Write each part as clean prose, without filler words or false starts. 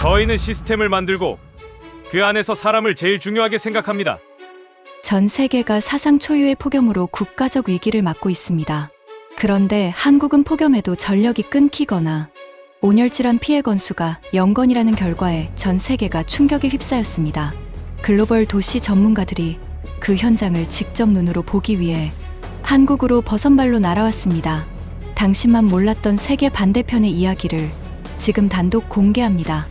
저희는 시스템을 만들고 그 안에서 사람을 제일 중요하게 생각합니다. 전 세계가 사상 초유의 폭염으로 국가적 위기를 맞고 있습니다. 그런데 한국은 폭염에도 전력이 끊기거나 온열질환 피해 건수가 0건이라는 결과에 전 세계가 충격에 휩싸였습니다. 글로벌 도시 전문가들이 그 현장을 직접 눈으로 보기 위해 한국으로 버선발로 날아왔습니다. 당신만 몰랐던 세계 반대편의 이야기를 지금 단독 공개합니다.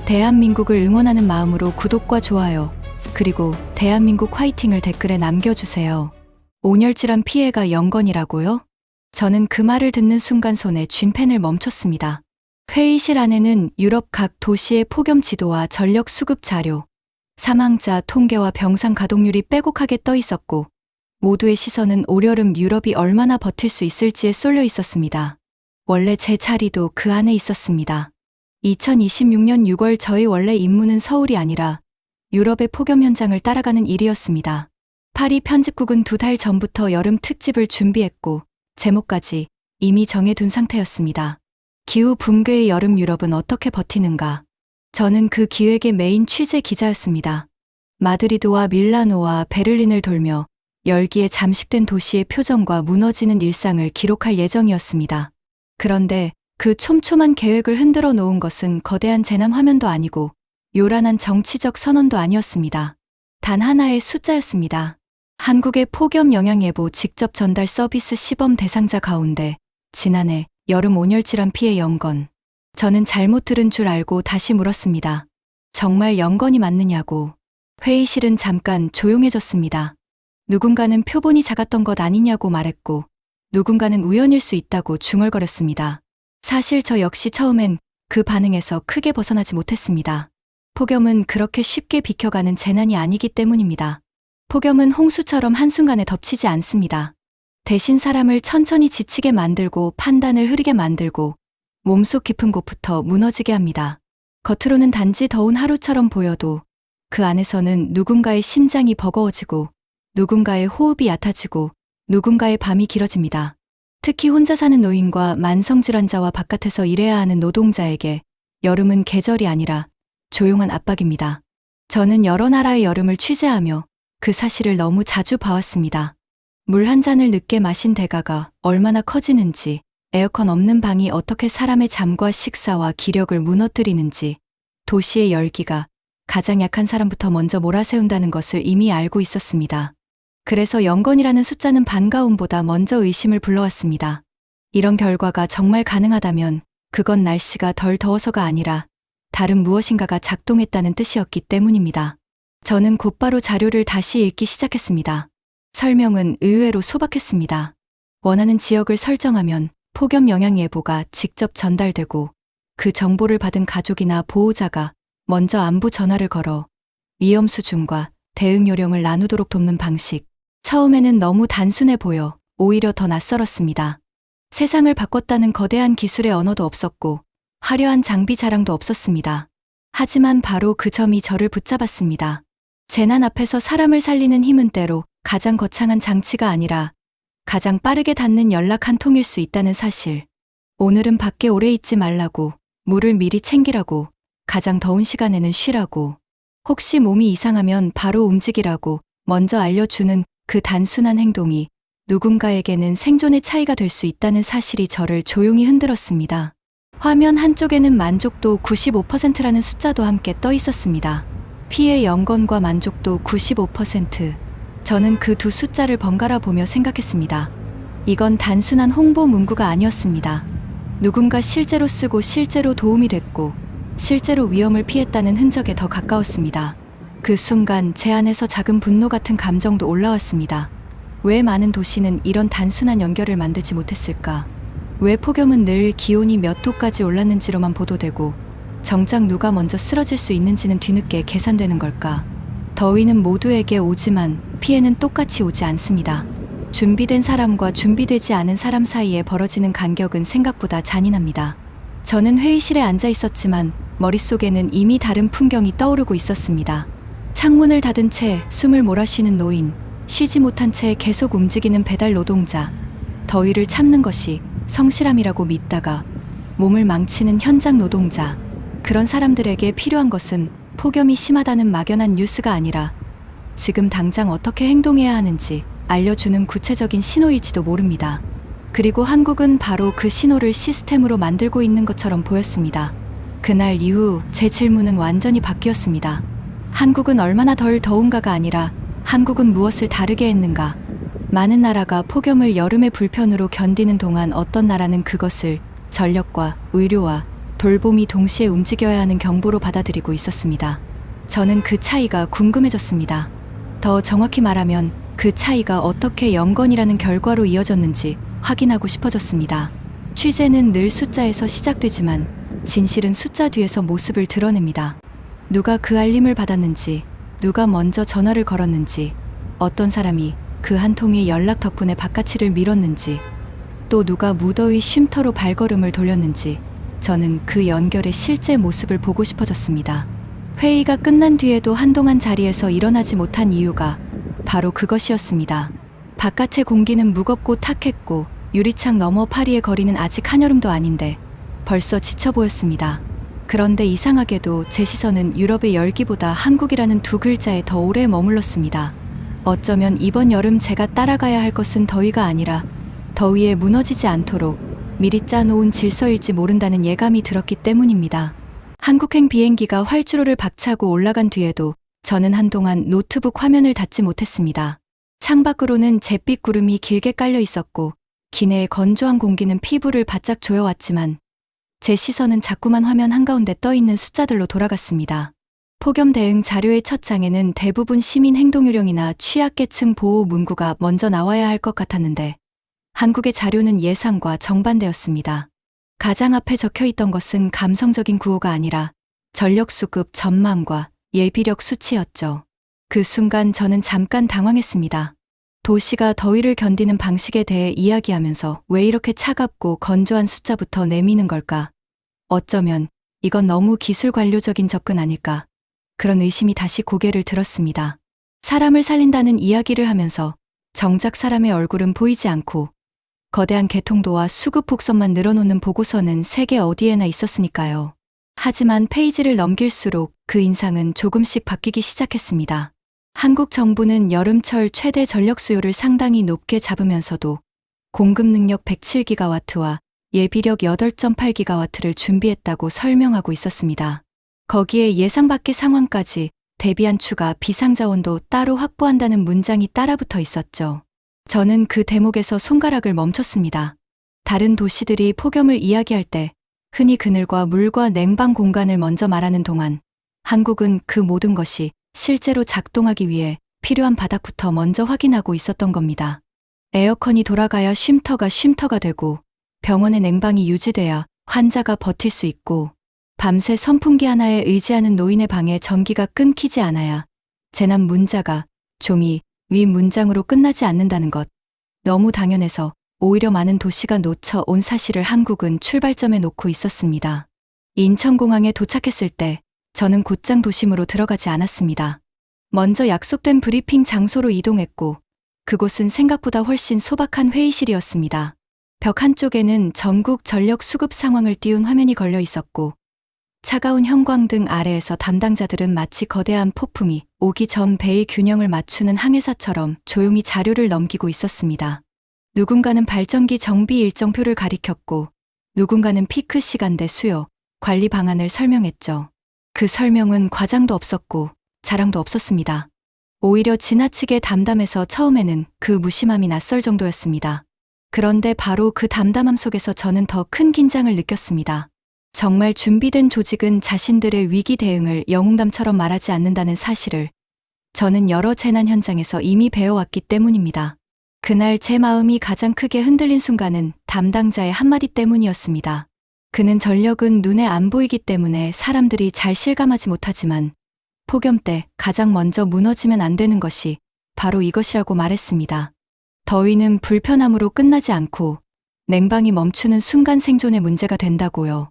대한민국을 응원하는 마음으로 구독과 좋아요, 그리고 대한민국 화이팅을 댓글에 남겨주세요. 온열질환 피해가 0건이라고요? 저는 그 말을 듣는 순간 손에 쥔 펜을 멈췄습니다. 회의실 안에는 유럽 각 도시의 폭염 지도와 전력 수급 자료, 사망자 통계와 병상 가동률이 빼곡하게 떠 있었고 모두의 시선은 올여름 유럽이 얼마나 버틸 수 있을지에 쏠려 있었습니다. 원래 제 자리도 그 안에 있었습니다. 2026년 6월 저희 원래 임무는 서울이 아니라 유럽의 폭염 현장을 따라가는 일이었습니다. 파리 편집국은 2달 전부터 여름 특집을 준비했고 제목까지 이미 정해둔 상태였습니다. 기후 붕괴의 여름 유럽은 어떻게 버티는가? 저는 그 기획의 메인 취재 기자였습니다. 마드리드와 밀라노와 베를린을 돌며 열기에 잠식된 도시의 표정과 무너지는 일상을 기록할 예정이었습니다. 그런데 그 촘촘한 계획을 흔들어 놓은 것은 거대한 재난 화면도 아니고 요란한 정치적 선언도 아니었습니다. 단 하나의 숫자였습니다. 한국의 폭염 영향예보 직접 전달 서비스 시범 대상자 가운데 지난해 여름 온열질환 피해 0건. 저는 잘못 들은 줄 알고 다시 물었습니다. 정말 0건이 맞느냐고. 회의실은 잠깐 조용해졌습니다. 누군가는 표본이 작았던 것 아니냐고 말했고 누군가는 우연일 수 있다고 중얼거렸습니다. 사실 저 역시 처음엔 그 반응에서 크게 벗어나지 못했습니다. 폭염은 그렇게 쉽게 비켜가는 재난이 아니기 때문입니다. 폭염은 홍수처럼 한순간에 덮치지 않습니다. 대신 사람을 천천히 지치게 만들고 판단을 흐리게 만들고 몸속 깊은 곳부터 무너지게 합니다. 겉으로는 단지 더운 하루처럼 보여도 그 안에서는 누군가의 심장이 버거워지고 누군가의 호흡이 얕아지고 누군가의 밤이 길어집니다. 특히 혼자 사는 노인과 만성질환자와 바깥에서 일해야 하는 노동자에게 여름은 계절이 아니라 조용한 압박입니다. 저는 여러 나라의 여름을 취재하며 그 사실을 너무 자주 봐왔습니다. 물 한 잔을 늦게 마신 대가가 얼마나 커지는지, 에어컨 없는 방이 어떻게 사람의 잠과 식사와 기력을 무너뜨리는지, 도시의 열기가 가장 약한 사람부터 먼저 몰아세운다는 것을 이미 알고 있었습니다. 그래서 0건이라는 숫자는 반가움보다 먼저 의심을 불러왔습니다. 이런 결과가 정말 가능하다면 그건 날씨가 덜 더워서가 아니라 다른 무엇인가가 작동했다는 뜻이었기 때문입니다. 저는 곧바로 자료를 다시 읽기 시작했습니다. 설명은 의외로 소박했습니다. 원하는 지역을 설정하면 폭염 영향 예보가 직접 전달되고 그 정보를 받은 가족이나 보호자가 먼저 안부 전화를 걸어 위험 수준과 대응 요령을 나누도록 돕는 방식. 처음에는 너무 단순해 보여 오히려 더 낯설었습니다. 세상을 바꿨다는 거대한 기술의 언어도 없었고 화려한 장비 자랑도 없었습니다. 하지만 바로 그 점이 저를 붙잡았습니다. 재난 앞에서 사람을 살리는 힘은 때로 가장 거창한 장치가 아니라 가장 빠르게 닿는 연락 한 통일 수 있다는 사실. 오늘은 밖에 오래 있지 말라고, 물을 미리 챙기라고, 가장 더운 시간에는 쉬라고, 혹시 몸이 이상하면 바로 움직이라고 먼저 알려주는 그 단순한 행동이 누군가에게는 생존의 차이가 될 수 있다는 사실이 저를 조용히 흔들었습니다. 화면 한쪽에는 만족도 95%라는 숫자도 함께 떠 있었습니다. 피해 0건과 만족도 95%. 저는 그 두 숫자를 번갈아 보며 생각했습니다. 이건 단순한 홍보 문구가 아니었습니다. 누군가 실제로 쓰고 실제로 도움이 됐고 실제로 위험을 피했다는 흔적에 더 가까웠습니다. 그 순간 제 안에서 작은 분노 같은 감정도 올라왔습니다. 왜 많은 도시는 이런 단순한 연결을 만들지 못했을까? 왜 폭염은 늘 기온이 몇 도까지 올랐는지로만 보도되고 정작 누가 먼저 쓰러질 수 있는지는 뒤늦게 계산되는 걸까? 더위는 모두에게 오지만 피해는 똑같이 오지 않습니다. 준비된 사람과 준비되지 않은 사람 사이에 벌어지는 간격은 생각보다 잔인합니다. 저는 회의실에 앉아 있었지만 머릿속에는 이미 다른 풍경이 떠오르고 있었습니다. 창문을 닫은 채 숨을 몰아쉬는 노인, 쉬지 못한 채 계속 움직이는 배달 노동자, 더위를 참는 것이 성실함이라고 믿다가 몸을 망치는 현장 노동자, 그런 사람들에게 필요한 것은 폭염이 심하다는 막연한 뉴스가 아니라 지금 당장 어떻게 행동해야 하는지 알려주는 구체적인 신호일지도 모릅니다. 그리고 한국은 바로 그 신호를 시스템으로 만들고 있는 것처럼 보였습니다. 그날 이후 제 질문은 완전히 바뀌었습니다. 한국은 얼마나 덜 더운가가 아니라 한국은 무엇을 다르게 했는가? 많은 나라가 폭염을 여름의 불편으로 견디는 동안 어떤 나라는 그것을 전력과 의료와 돌봄이 동시에 움직여야 하는 경보로 받아들이고 있었습니다. 저는 그 차이가 궁금해졌습니다. 더 정확히 말하면 그 차이가 어떻게 연건이라는 결과로 이어졌는지 확인하고 싶어졌습니다. 취재는 늘 숫자에서 시작되지만 진실은 숫자 뒤에서 모습을 드러냅니다. 누가 그 알림을 받았는지, 누가 먼저 전화를 걸었는지, 어떤 사람이 그 한 통의 연락 덕분에 바깥을 밀었는지, 또 누가 무더위 쉼터로 발걸음을 돌렸는지 저는 그 연결의 실제 모습을 보고 싶어졌습니다. 회의가 끝난 뒤에도 한동안 자리에서 일어나지 못한 이유가 바로 그것이었습니다. 바깥의 공기는 무겁고 탁했고 유리창 너머 파리의 거리는 아직 한여름도 아닌데 벌써 지쳐 보였습니다. 그런데 이상하게도 제 시선은 유럽의 열기보다 한국이라는 두 글자에 더 오래 머물렀습니다. 어쩌면 이번 여름 제가 따라가야 할 것은 더위가 아니라 더위에 무너지지 않도록 미리 짜놓은 질서일지 모른다는 예감이 들었기 때문입니다. 한국행 비행기가 활주로를 박차고 올라간 뒤에도 저는 한동안 노트북 화면을 닫지 못했습니다. 창밖으로는 잿빛 구름이 길게 깔려 있었고 기내의 건조한 공기는 피부를 바짝 조여왔지만 제 시선은 자꾸만 화면 한가운데 떠있는 숫자들로 돌아갔습니다. 폭염 대응 자료의 첫 장에는 대부분 시민 행동 요령이나 취약계층 보호 문구가 먼저 나와야 할 것 같았는데 한국의 자료는 예상과 정반대였습니다. 가장 앞에 적혀있던 것은 감성적인 구호가 아니라 전력 수급 전망과 예비력 수치였죠. 그 순간 저는 잠깐 당황했습니다. 도시가 더위를 견디는 방식에 대해 이야기하면서 왜 이렇게 차갑고 건조한 숫자부터 내미는 걸까? 어쩌면 이건 너무 기술 관료적인 접근 아닐까? 그런 의심이 다시 고개를 들었습니다. 사람을 살린다는 이야기를 하면서 정작 사람의 얼굴은 보이지 않고 거대한 개통도와 수급 곡선만 늘어놓는 보고서는 세계 어디에나 있었으니까요. 하지만 페이지를 넘길수록 그 인상은 조금씩 바뀌기 시작했습니다. 한국 정부는 여름철 최대 전력 수요를 상당히 높게 잡으면서도 공급 능력 107기가와트와 예비력 8.8기가와트를 준비했다고 설명하고 있었습니다. 거기에 예상 밖의 상황까지 대비한 추가 비상자원도 따로 확보한다는 문장이 따라붙어 있었죠. 저는 그 대목에서 손가락을 멈췄습니다. 다른 도시들이 폭염을 이야기할 때 흔히 그늘과 물과 냉방 공간을 먼저 말하는 동안 한국은 그 모든 것이 실제로 작동하기 위해 필요한 바닥부터 먼저 확인하고 있었던 겁니다. 에어컨이 돌아가야 쉼터가 되고 병원의 냉방이 유지돼야 환자가 버틸 수 있고 밤새 선풍기 하나에 의지하는 노인의 방에 전기가 끊기지 않아야 재난 문자가 종이 위 문장으로 끝나지 않는다는 것. 너무 당연해서 오히려 많은 도시가 놓쳐 온 사실을 한국은 출발점에 놓고 있었습니다. 인천공항에 도착했을 때 저는 곧장 도심으로 들어가지 않았습니다. 먼저 약속된 브리핑 장소로 이동했고 그곳은 생각보다 훨씬 소박한 회의실이었습니다. 벽 한쪽에는 전국 전력 수급 상황을 띄운 화면이 걸려 있었고 차가운 형광등 아래에서 담당자들은 마치 거대한 폭풍이 오기 전 배의 균형을 맞추는 항해사처럼 조용히 자료를 넘기고 있었습니다. 누군가는 발전기 정비 일정표를 가리켰고 누군가는 피크 시간대 수요, 관리 방안을 설명했죠. 그 설명은 과장도 없었고 자랑도 없었습니다. 오히려 지나치게 담담해서 처음에는 그 무심함이 낯설 정도였습니다. 그런데 바로 그 담담함 속에서 저는 더 큰 긴장을 느꼈습니다. 정말 준비된 조직은 자신들의 위기 대응을 영웅담처럼 말하지 않는다는 사실을 저는 여러 재난 현장에서 이미 배워왔기 때문입니다. 그날 제 마음이 가장 크게 흔들린 순간은 담당자의 한마디 때문이었습니다. 그는 전력은 눈에 안 보이기 때문에 사람들이 잘 실감하지 못하지만 폭염 때 가장 먼저 무너지면 안 되는 것이 바로 이것이라고 말했습니다. 더위는 불편함으로 끝나지 않고 냉방이 멈추는 순간 생존의 문제가 된다고요.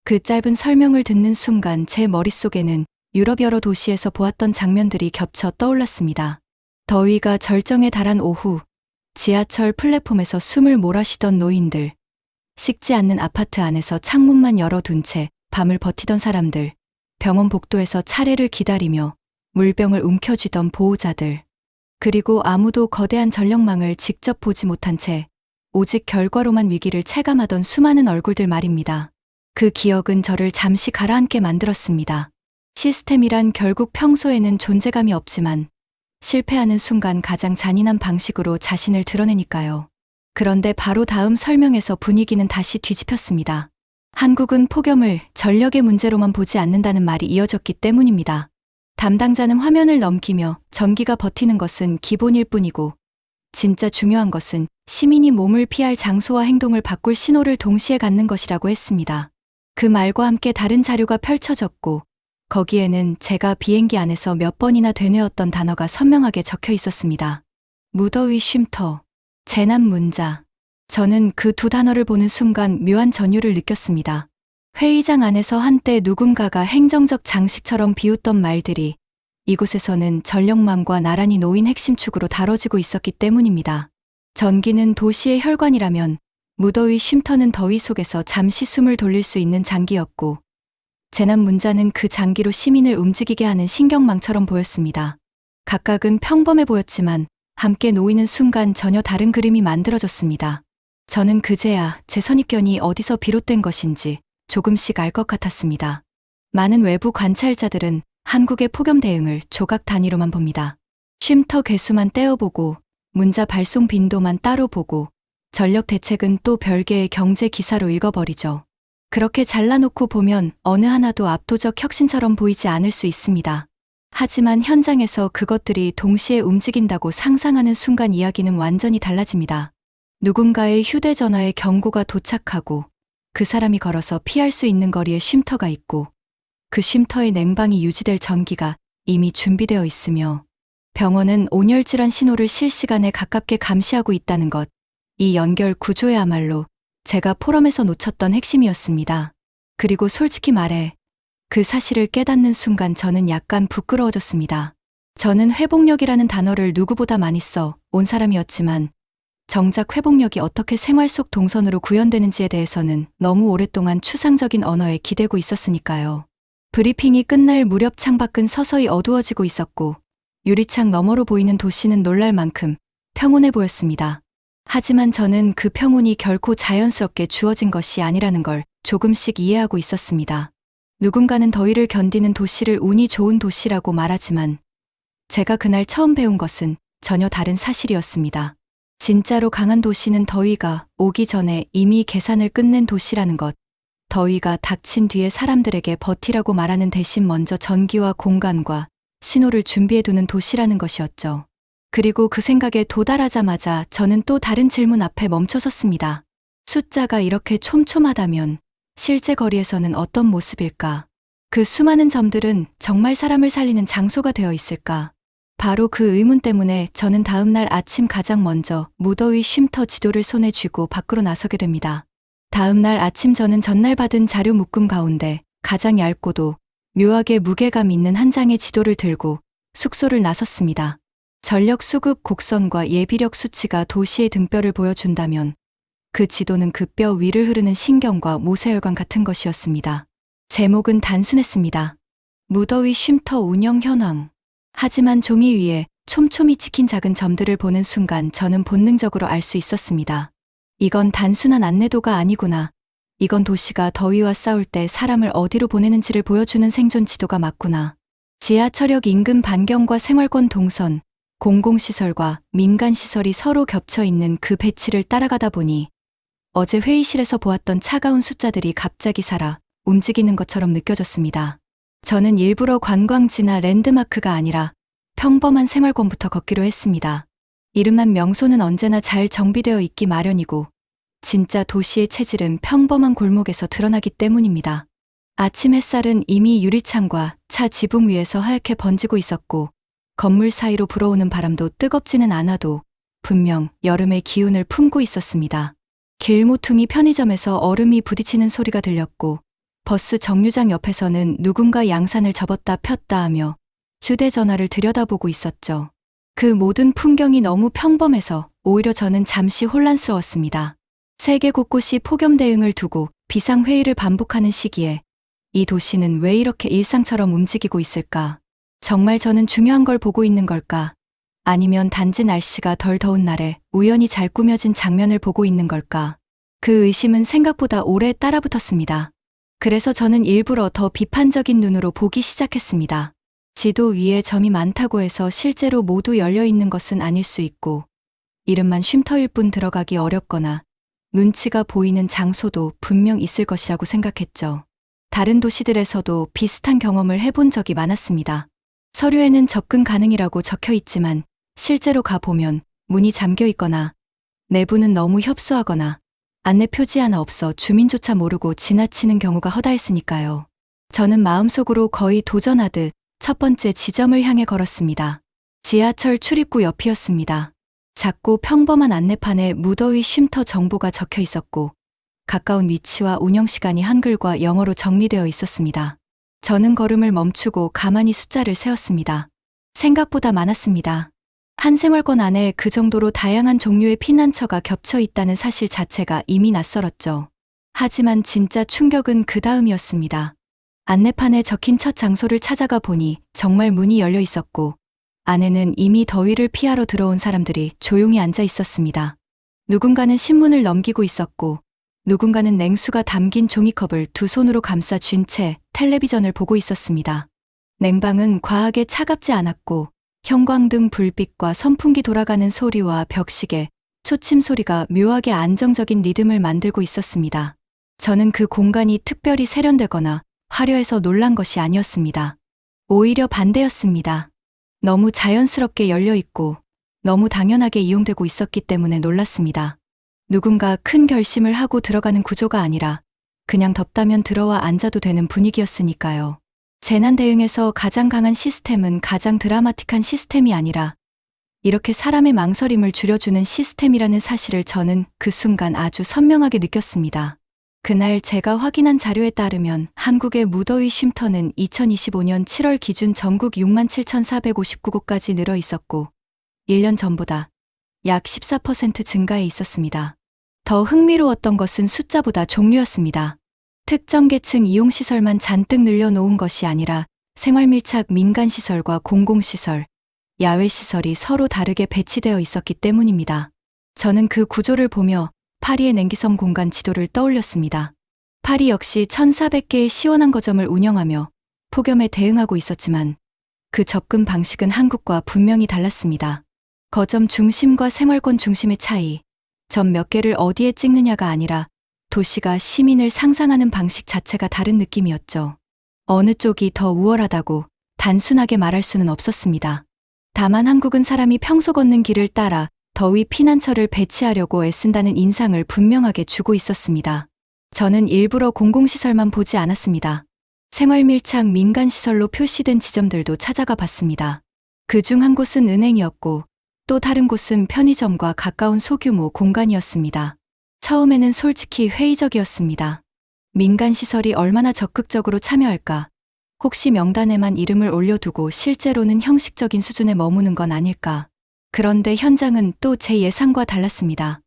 그 짧은 설명을 듣는 순간 제 머릿속에는 유럽 여러 도시에서 보았던 장면들이 겹쳐 떠올랐습니다. 더위가 절정에 달한 오후, 지하철 플랫폼에서 숨을 몰아쉬던 노인들, 식지 않는 아파트 안에서 창문만 열어둔 채 밤을 버티던 사람들, 병원 복도에서 차례를 기다리며 물병을 움켜쥐던 보호자들, 그리고 아무도 거대한 전력망을 직접 보지 못한 채 오직 결과로만 위기를 체감하던 수많은 얼굴들 말입니다. 그 기억은 저를 잠시 가라앉게 만들었습니다. 시스템이란 결국 평소에는 존재감이 없지만 실패하는 순간 가장 잔인한 방식으로 자신을 드러내니까요. 그런데 바로 다음 설명에서 분위기는 다시 뒤집혔습니다. 한국은 폭염을 전력의 문제로만 보지 않는다는 말이 이어졌기 때문입니다. 담당자는 화면을 넘기며 전기가 버티는 것은 기본일 뿐이고 진짜 중요한 것은 시민이 몸을 피할 장소와 행동을 바꿀 신호를 동시에 갖는 것이라고 했습니다. 그 말과 함께 다른 자료가 펼쳐졌고 거기에는 제가 비행기 안에서 몇 번이나 되뇌었던 단어가 선명하게 적혀 있었습니다. 무더위 쉼터, 재난 문자. 저는 그 두 단어를 보는 순간 묘한 전율을 느꼈습니다. 회의장 안에서 한때 누군가가 행정적 장식처럼 비웃던 말들이 이곳에서는 전력망과 나란히 놓인 핵심 축으로 다뤄지고 있었기 때문입니다. 전기는 도시의 혈관이라면 무더위 쉼터는 더위 속에서 잠시 숨을 돌릴 수 있는 장기였고 재난 문자는 그 장기로 시민을 움직이게 하는 신경망처럼 보였습니다. 각각은 평범해 보였지만 함께 놓이는 순간 전혀 다른 그림이 만들어졌습니다. 저는 그제야 제 선입견이 어디서 비롯된 것인지 조금씩 알 것 같았습니다. 많은 외부 관찰자들은 한국의 폭염 대응을 조각 단위로만 봅니다. 쉼터 개수만 떼어보고 문자 발송 빈도만 따로 보고 전력 대책은 또 별개의 경제 기사로 읽어버리죠. 그렇게 잘라놓고 보면 어느 하나도 압도적 혁신처럼 보이지 않을 수 있습니다. 하지만 현장에서 그것들이 동시에 움직인다고 상상하는 순간 이야기는 완전히 달라집니다. 누군가의 휴대전화에 경고가 도착하고 그 사람이 걸어서 피할 수 있는 거리에 쉼터가 있고 그 쉼터의 냉방이 유지될 전기가 이미 준비되어 있으며 병원은 온열질환 신호를 실시간에 가깝게 감시하고 있다는 것, 이 연결 구조야말로 제가 포럼에서 놓쳤던 핵심이었습니다. 그리고 솔직히 말해 그 사실을 깨닫는 순간 저는 약간 부끄러워졌습니다. 저는 회복력이라는 단어를 누구보다 많이 써 온 사람이었지만 정작 회복력이 어떻게 생활 속 동선으로 구현되는지에 대해서는 너무 오랫동안 추상적인 언어에 기대고 있었으니까요. 브리핑이 끝날 무렵 창밖은 서서히 어두워지고 있었고 유리창 너머로 보이는 도시는 놀랄 만큼 평온해 보였습니다. 하지만 저는 그 평온이 결코 자연스럽게 주어진 것이 아니라는 걸 조금씩 이해하고 있었습니다. 누군가는 더위를 견디는 도시를 운이 좋은 도시라고 말하지만 제가 그날 처음 배운 것은 전혀 다른 사실이었습니다. 진짜로 강한 도시는 더위가 오기 전에 이미 계산을 끝낸 도시라는 것, 더위가 닥친 뒤에 사람들에게 버티라고 말하는 대신 먼저 전기와 공간과 신호를 준비해두는 도시라는 것이었죠. 그리고 그 생각에 도달하자마자 저는 또 다른 질문 앞에 멈춰섰습니다. 숫자가 이렇게 촘촘하다면 실제 거리에서는 어떤 모습일까? 그 수많은 점들은 정말 사람을 살리는 장소가 되어 있을까? 바로 그 의문 때문에 저는 다음 날 아침 가장 먼저 무더위 쉼터 지도를 손에 쥐고 밖으로 나서게 됩니다. 다음 날 아침 저는 전날 받은 자료 묶음 가운데 가장 얇고도 묘하게 무게감 있는 한 장의 지도를 들고 숙소를 나섰습니다. 전력 수급 곡선과 예비력 수치가 도시의 등뼈를 보여준다면 그 지도는 그 뼈 위를 흐르는 신경과 모세혈관 같은 것이었습니다. 제목은 단순했습니다. 무더위 쉼터 운영 현황. 하지만 종이 위에 촘촘히 찍힌 작은 점들을 보는 순간 저는 본능적으로 알 수 있었습니다. 이건 단순한 안내도가 아니구나. 이건 도시가 더위와 싸울 때 사람을 어디로 보내는지를 보여주는 생존 지도가 맞구나. 지하철역 인근 반경과 생활권 동선, 공공시설과 민간시설이 서로 겹쳐 있는 그 배치를 따라가다 보니 어제 회의실에서 보았던 차가운 숫자들이 갑자기 살아 움직이는 것처럼 느껴졌습니다. 저는 일부러 관광지나 랜드마크가 아니라 평범한 생활권부터 걷기로 했습니다. 이름난 명소는 언제나 잘 정비되어 있기 마련이고 진짜 도시의 체질은 평범한 골목에서 드러나기 때문입니다. 아침 햇살은 이미 유리창과 차 지붕 위에서 하얗게 번지고 있었고 건물 사이로 불어오는 바람도 뜨겁지는 않아도 분명 여름의 기운을 품고 있었습니다. 길모퉁이 편의점에서 얼음이 부딪히는 소리가 들렸고 버스 정류장 옆에서는 누군가 양산을 접었다 폈다 하며 휴대전화를 들여다보고 있었죠. 그 모든 풍경이 너무 평범해서 오히려 저는 잠시 혼란스러웠습니다. 세계 곳곳이 폭염 대응을 두고 비상회의를 반복하는 시기에 이 도시는 왜 이렇게 일상처럼 움직이고 있을까? 정말 저는 중요한 걸 보고 있는 걸까? 아니면 단지 날씨가 덜 더운 날에 우연히 잘 꾸며진 장면을 보고 있는 걸까? 그 의심은 생각보다 오래 따라붙었습니다. 그래서 저는 일부러 더 비판적인 눈으로 보기 시작했습니다. 지도 위에 점이 많다고 해서 실제로 모두 열려 있는 것은 아닐 수 있고, 이름만 쉼터일 뿐 들어가기 어렵거나 눈치가 보이는 장소도 분명 있을 것이라고 생각했죠. 다른 도시들에서도 비슷한 경험을 해본 적이 많았습니다. 서류에는 접근 가능이라고 적혀 있지만 실제로 가보면 문이 잠겨 있거나 내부는 너무 협소하거나 안내 표지 하나 없어 주민조차 모르고 지나치는 경우가 허다했으니까요. 저는 마음속으로 거의 도전하듯 첫 번째 지점을 향해 걸었습니다. 지하철 출입구 옆이었습니다. 작고 평범한 안내판에 무더위 쉼터 정보가 적혀 있었고 가까운 위치와 운영시간이 한글과 영어로 정리되어 있었습니다. 저는 걸음을 멈추고 가만히 숫자를 세었습니다. 생각보다 많았습니다. 한 생활권 안에 그 정도로 다양한 종류의 피난처가 겹쳐 있다는 사실 자체가 이미 낯설었죠. 하지만 진짜 충격은 그 다음이었습니다. 안내판에 적힌 첫 장소를 찾아가 보니 정말 문이 열려 있었고 안에는 이미 더위를 피하러 들어온 사람들이 조용히 앉아 있었습니다. 누군가는 신문을 넘기고 있었고 누군가는 냉수가 담긴 종이컵을 두 손으로 감싸 쥔 채 텔레비전을 보고 있었습니다. 냉방은 과하게 차갑지 않았고 형광등 불빛과 선풍기 돌아가는 소리와 벽시계, 초침 소리가 묘하게 안정적인 리듬을 만들고 있었습니다. 저는 그 공간이 특별히 세련되거나 화려해서 놀란 것이 아니었습니다. 오히려 반대였습니다. 너무 자연스럽게 열려 있고 너무 당연하게 이용되고 있었기 때문에 놀랐습니다. 누군가 큰 결심을 하고 들어가는 구조가 아니라 그냥 덥다면 들어와 앉아도 되는 분위기였으니까요. 재난 대응에서 가장 강한 시스템은 가장 드라마틱한 시스템이 아니라 이렇게 사람의 망설임을 줄여주는 시스템이라는 사실을 저는 그 순간 아주 선명하게 느꼈습니다. 그날 제가 확인한 자료에 따르면 한국의 무더위 쉼터는 2025년 7월 기준 전국 67,459곳까지 늘어 있었고 1년 전보다 약 14% 증가해 있었습니다. 더 흥미로웠던 것은 숫자보다 종류였습니다. 특정 계층 이용시설만 잔뜩 늘려놓은 것이 아니라 생활밀착 민간시설과 공공시설, 야외시설이 서로 다르게 배치되어 있었기 때문입니다. 저는 그 구조를 보며 파리의 냉기섬 공간 지도를 떠올렸습니다. 파리 역시 1,400개의 시원한 거점을 운영하며 폭염에 대응하고 있었지만 그 접근 방식은 한국과 분명히 달랐습니다. 거점 중심과 생활권 중심의 차이, 점 몇 개를 어디에 찍느냐가 아니라 도시가 시민을 상상하는 방식 자체가 다른 느낌이었죠. 어느 쪽이 더 우월하다고 단순하게 말할 수는 없었습니다. 다만 한국은 사람이 평소 걷는 길을 따라 더위 피난처를 배치하려고 애쓴다는 인상을 분명하게 주고 있었습니다. 저는 일부러 공공시설만 보지 않았습니다. 생활밀착 민간시설로 표시된 지점들도 찾아가 봤습니다. 그중 한 곳은 은행이었고 또 다른 곳은 편의점과 가까운 소규모 공간이었습니다. 처음에는 솔직히 회의적이었습니다. 민간시설이 얼마나 적극적으로 참여할까? 혹시 명단에만 이름을 올려두고 실제로는 형식적인 수준에 머무는 건 아닐까? 그런데 현장은 또 제 예상과 달랐습니다.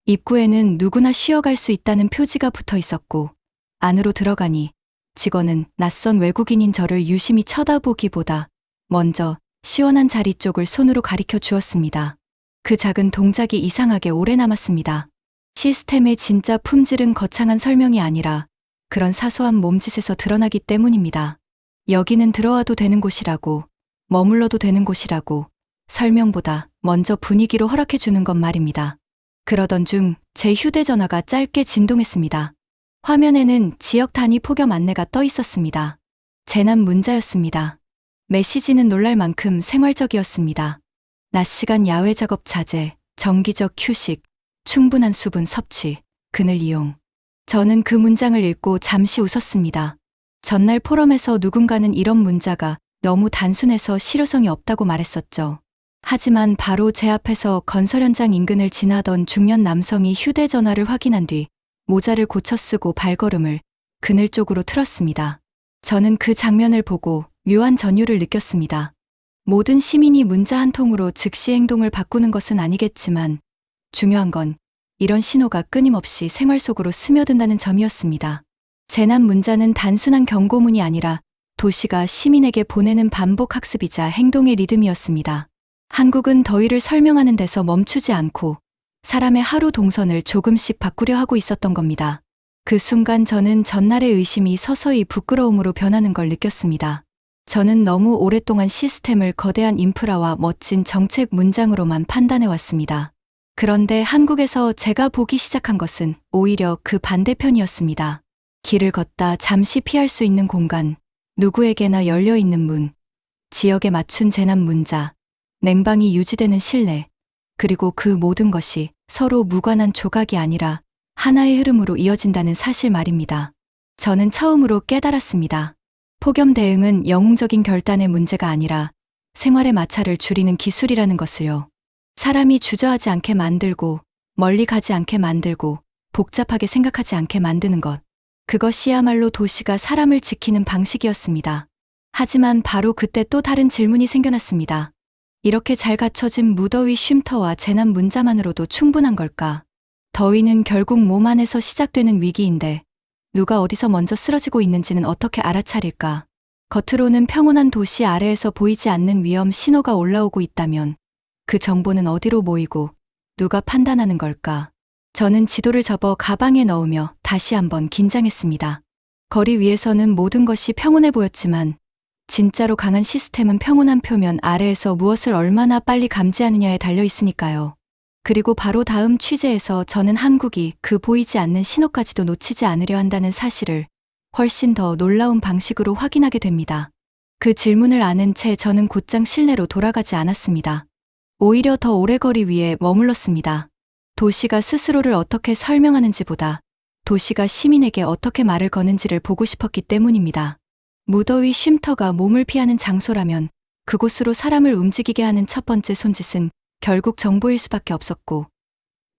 입구에는 누구나 쉬어갈 수 있다는 표지가 붙어 있었고 안으로 들어가니 직원은 낯선 외국인인 저를 유심히 쳐다보기보다 먼저 시원한 자리 쪽을 손으로 가리켜 주었습니다. 그 작은 동작이 이상하게 오래 남았습니다. 시스템의 진짜 품질은 거창한 설명이 아니라 그런 사소한 몸짓에서 드러나기 때문입니다. 여기는 들어와도 되는 곳이라고, 머물러도 되는 곳이라고 설명보다 먼저 분위기로 허락해 주는 것 말입니다. 그러던 중 제 휴대전화가 짧게 진동했습니다. 화면에는 지역 단위 폭염 안내가 떠 있었습니다. 재난 문자였습니다. 메시지는 놀랄 만큼 생활적이었습니다. 낮 시간 야외 작업 자제, 정기적 휴식, 충분한 수분 섭취, 그늘 이용. 저는 그 문장을 읽고 잠시 웃었습니다. 전날 포럼에서 누군가는 이런 문자가 너무 단순해서 실효성이 없다고 말했었죠. 하지만 바로 제 앞에서 건설 현장 인근을 지나던 중년 남성이 휴대전화를 확인한 뒤 모자를 고쳐 쓰고 발걸음을 그늘 쪽으로 틀었습니다. 저는 그 장면을 보고 묘한 전율을 느꼈습니다. 모든 시민이 문자 한 통으로 즉시 행동을 바꾸는 것은 아니겠지만 중요한 건 이런 신호가 끊임없이 생활 속으로 스며든다는 점이었습니다. 재난 문자는 단순한 경고문이 아니라 도시가 시민에게 보내는 반복 학습이자 행동의 리듬이었습니다. 한국은 더위를 설명하는 데서 멈추지 않고 사람의 하루 동선을 조금씩 바꾸려 하고 있었던 겁니다. 그 순간 저는 전날의 의심이 서서히 부끄러움으로 변하는 걸 느꼈습니다. 저는 너무 오랫동안 시스템을 거대한 인프라와 멋진 정책 문장으로만 판단해 왔습니다. 그런데 한국에서 제가 보기 시작한 것은 오히려 그 반대편이었습니다. 길을 걷다 잠시 피할 수 있는 공간, 누구에게나 열려있는 문, 지역에 맞춘 재난 문자, 냉방이 유지되는 실내, 그리고 그 모든 것이 서로 무관한 조각이 아니라 하나의 흐름으로 이어진다는 사실 말입니다. 저는 처음으로 깨달았습니다. 폭염 대응은 영웅적인 결단의 문제가 아니라 생활의 마찰을 줄이는 기술이라는 것을요. 사람이 주저하지 않게 만들고, 멀리 가지 않게 만들고, 복잡하게 생각하지 않게 만드는 것. 그것이야말로 도시가 사람을 지키는 방식이었습니다. 하지만 바로 그때 또 다른 질문이 생겨났습니다. 이렇게 잘 갖춰진 무더위 쉼터와 재난 문자만으로도 충분한 걸까? 더위는 결국 몸 안에서 시작되는 위기인데 누가 어디서 먼저 쓰러지고 있는지는 어떻게 알아차릴까? 겉으로는 평온한 도시 아래에서 보이지 않는 위험 신호가 올라오고 있다면 그 정보는 어디로 모이고 누가 판단하는 걸까? 저는 지도를 접어 가방에 넣으며 다시 한번 긴장했습니다. 거리 위에서는 모든 것이 평온해 보였지만 진짜로 강한 시스템은 평온한 표면 아래에서 무엇을 얼마나 빨리 감지하느냐에 달려 있으니까요. 그리고 바로 다음 취재에서 저는 한국이 그 보이지 않는 신호까지도 놓치지 않으려 한다는 사실을 훨씬 더 놀라운 방식으로 확인하게 됩니다. 그 질문을 아는 채 저는 곧장 실내로 돌아가지 않았습니다. 오히려 더 오래 거리 위에 머물렀습니다. 도시가 스스로를 어떻게 설명하는지보다 도시가 시민에게 어떻게 말을 거는지를 보고 싶었기 때문입니다. 무더위 쉼터가 몸을 피하는 장소라면 그곳으로 사람을 움직이게 하는 첫 번째 손짓은 결국 정보일 수밖에 없었고,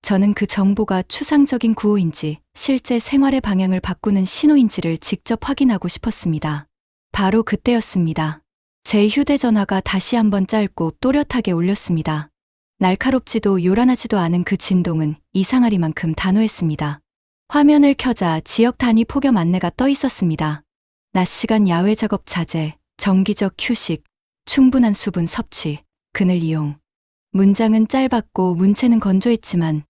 저는 그 정보가 추상적인 구호인지 실제 생활의 방향을 바꾸는 신호인지를 직접 확인하고 싶었습니다. 바로 그때였습니다. 제 휴대전화가 다시 한번 짧고 또렷하게 울렸습니다. 날카롭지도 요란하지도 않은 그 진동은 이상하리만큼 단호했습니다. 화면을 켜자 지역 단위 폭염 안내가 떠 있었습니다. 낮 시간 야외 작업 자제, 정기적 휴식, 충분한 수분 섭취, 그늘 이용. 문장은 짧았고 문체는 건조했지만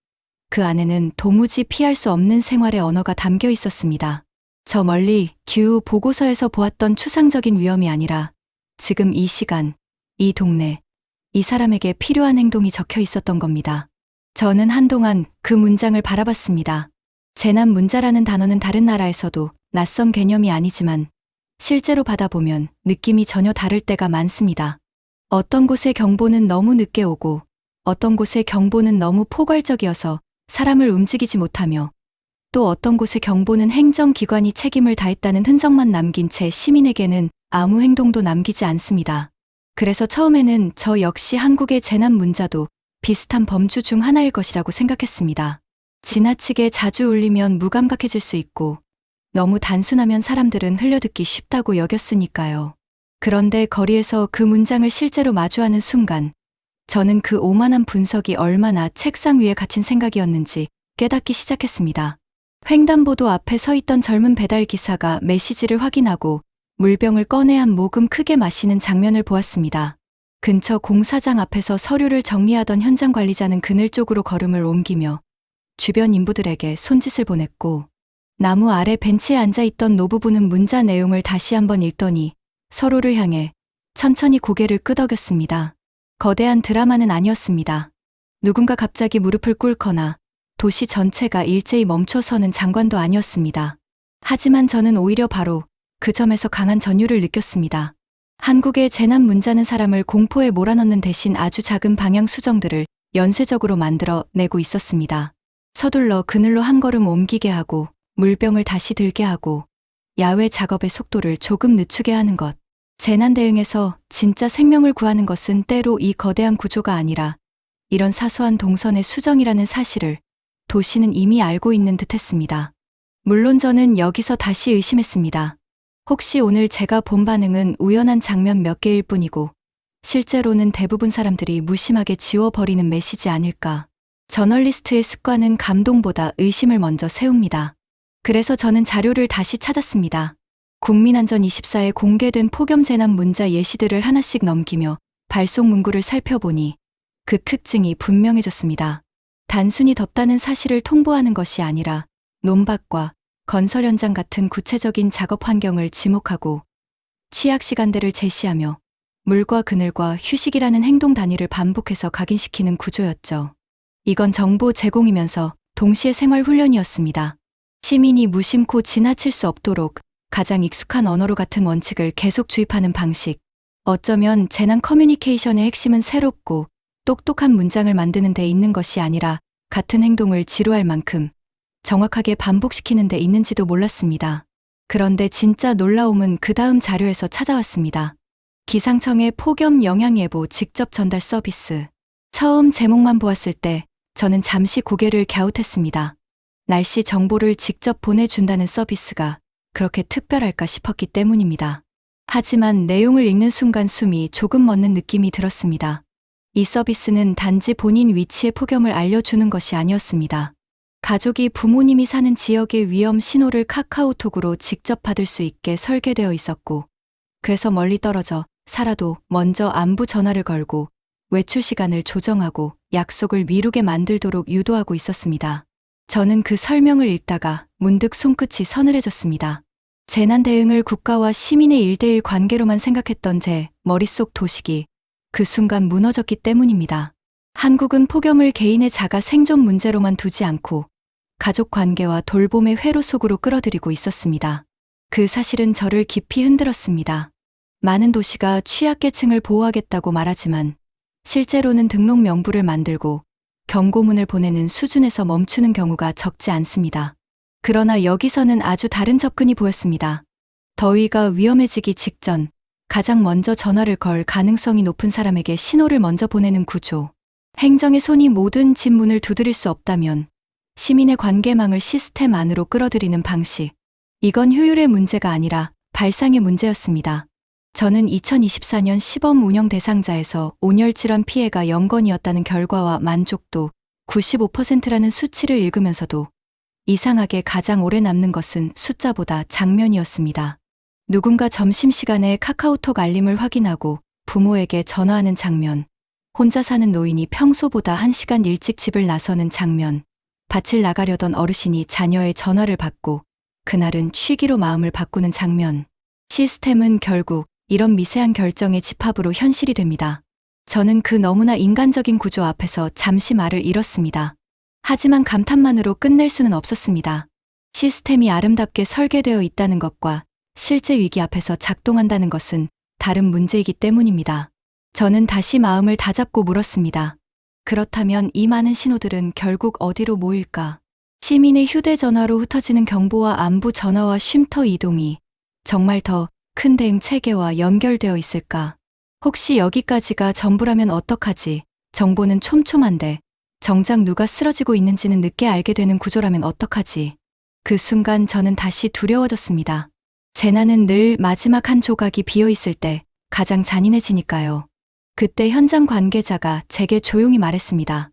그 안에는 도무지 피할 수 없는 생활의 언어가 담겨 있었습니다. 저 멀리 기후 보고서에서 보았던 추상적인 위험이 아니라 지금 이 시간, 이 동네, 이 사람에게 필요한 행동이 적혀 있었던 겁니다. 저는 한동안 그 문장을 바라봤습니다. 재난 문자라는 단어는 다른 나라에서도 낯선 개념이 아니지만 실제로 받아보면 느낌이 전혀 다를 때가 많습니다. 어떤 곳의 경보는 너무 늦게 오고 어떤 곳의 경보는 너무 포괄적이어서 사람을 움직이지 못하며 또 어떤 곳의 경보는 행정기관이 책임을 다했다는 흔적만 남긴 채 시민에게는 아무 행동도 남기지 않습니다. 그래서 처음에는 저 역시 한국의 재난 문자도 비슷한 범주 중 하나일 것이라고 생각했습니다. 지나치게 자주 울리면 무감각해질 수 있고 너무 단순하면 사람들은 흘려듣기 쉽다고 여겼으니까요. 그런데 거리에서 그 문장을 실제로 마주하는 순간 저는 그 오만한 분석이 얼마나 책상 위에 갇힌 생각이었는지 깨닫기 시작했습니다. 횡단보도 앞에 서 있던 젊은 배달 기사가 메시지를 확인하고 물병을 꺼내 한 모금 크게 마시는 장면을 보았습니다. 근처 공사장 앞에서 서류를 정리하던 현장 관리자는 그늘 쪽으로 걸음을 옮기며 주변 인부들에게 손짓을 보냈고 나무 아래 벤치에 앉아있던 노부부는 문자 내용을 다시 한번 읽더니 서로를 향해 천천히 고개를 끄덕였습니다. 거대한 드라마는 아니었습니다. 누군가 갑자기 무릎을 꿇거나 도시 전체가 일제히 멈춰서는 장관도 아니었습니다. 하지만 저는 오히려 바로 그 점에서 강한 전율을 느꼈습니다. 한국의 재난 문자는 사람을 공포에 몰아넣는 대신 아주 작은 방향 수정들을 연쇄적으로 만들어 내고 있었습니다. 서둘러 그늘로 한 걸음 옮기게 하고 물병을 다시 들게 하고 야외 작업의 속도를 조금 늦추게 하는 것. 재난 대응에서 진짜 생명을 구하는 것은 때로 이 거대한 구조가 아니라 이런 사소한 동선의 수정이라는 사실을 도시는 이미 알고 있는 듯했습니다. 물론 저는 여기서 다시 의심했습니다. 혹시 오늘 제가 본 반응은 우연한 장면 몇 개일 뿐이고 실제로는 대부분 사람들이 무심하게 지워버리는 메시지 아닐까. 저널리스트의 습관은 감동보다 의심을 먼저 세웁니다. 그래서 저는 자료를 다시 찾았습니다. 국민안전24에 공개된 폭염 재난 문자 예시들을 하나씩 넘기며 발송 문구를 살펴보니 그 특징이 분명해졌습니다. 단순히 덥다는 사실을 통보하는 것이 아니라 논밭과 건설 현장 같은 구체적인 작업 환경을 지목하고 취약 시간대를 제시하며 물과 그늘과 휴식이라는 행동 단위를 반복해서 각인시키는 구조였죠. 이건 정보 제공이면서 동시에 생활 훈련이었습니다. 시민이 무심코 지나칠 수 없도록 가장 익숙한 언어로 같은 원칙을 계속 주입하는 방식. 어쩌면 재난 커뮤니케이션의 핵심은 새롭고 똑똑한 문장을 만드는 데 있는 것이 아니라 같은 행동을 지루할 만큼 정확하게 반복시키는 데 있는지도 몰랐습니다. 그런데 진짜 놀라움은 그 다음 자료에서 찾아왔습니다. 기상청의 폭염 영향예보 직접 전달 서비스. 처음 제목만 보았을 때 저는 잠시 고개를 갸웃했습니다. 날씨 정보를 직접 보내준다는 서비스가 그렇게 특별할까 싶었기 때문입니다. 하지만 내용을 읽는 순간 숨이 조금 멎는 느낌이 들었습니다. 이 서비스는 단지 본인 위치의 폭염을 알려주는 것이 아니었습니다. 가족이 부모님이 사는 지역의 위험 신호를 카카오톡으로 직접 받을 수 있게 설계되어 있었고, 그래서 멀리 떨어져 살아도 먼저 안부 전화를 걸고 외출 시간을 조정하고 약속을 미루게 만들도록 유도하고 있었습니다. 저는 그 설명을 읽다가 문득 손끝이 서늘해졌습니다. 재난 대응을 국가와 시민의 1대1 관계로만 생각했던 제 머릿속 도식이 그 순간 무너졌기 때문입니다. 한국은 폭염을 개인의 자가 생존 문제로만 두지 않고 가족 관계와 돌봄의 회로 속으로 끌어들이고 있었습니다. 그 사실은 저를 깊이 흔들었습니다. 많은 도시가 취약계층을 보호하겠다고 말하지만 실제로는 등록 명부를 만들고 경고문을 보내는 수준에서 멈추는 경우가 적지 않습니다. 그러나 여기서는 아주 다른 접근이 보였습니다. 더위가 위험해지기 직전 가장 먼저 전화를 걸 가능성이 높은 사람에게 신호를 먼저 보내는 구조. 행정의 손이 모든 집 문을 두드릴 수 없다면 시민의 관계망을 시스템 안으로 끌어들이는 방식. 이건 효율의 문제가 아니라 발상의 문제였습니다. 저는 2024년 시범 운영 대상자에서 온열 질환 피해가 0건이었다는 결과와 만족도 95%라는 수치를 읽으면서도 이상하게 가장 오래 남는 것은 숫자보다 장면이었습니다. 누군가 점심시간에 카카오톡 알림을 확인하고 부모에게 전화하는 장면, 혼자 사는 노인이 평소보다 1시간 일찍 집을 나서는 장면, 밭을 나가려던 어르신이 자녀의 전화를 받고 그날은 쉬기로 마음을 바꾸는 장면. 시스템은 결국 이런 미세한 결정의 집합으로 현실이 됩니다. 저는 그 너무나 인간적인 구조 앞에서 잠시 말을 잃었습니다. 하지만 감탄만으로 끝낼 수는 없었습니다. 시스템이 아름답게 설계되어 있다는 것과 실제 위기 앞에서 작동한다는 것은 다른 문제이기 때문입니다. 저는 다시 마음을 다잡고 물었습니다. 그렇다면 이 많은 신호들은 결국 어디로 모일까? 시민의 휴대전화로 흩어지는 경보와 안부 전화와 쉼터 이동이 정말 더 큰 대응 체계와 연결되어 있을까? 혹시 여기까지가 전부라면 어떡하지? 정보는 촘촘한데 정작 누가 쓰러지고 있는지는 늦게 알게 되는 구조라면 어떡하지? 그 순간 저는 다시 두려워졌습니다. 재난은 늘 마지막 한 조각이 비어있을 때 가장 잔인해지니까요. 그때 현장 관계자가 제게 조용히 말했습니다.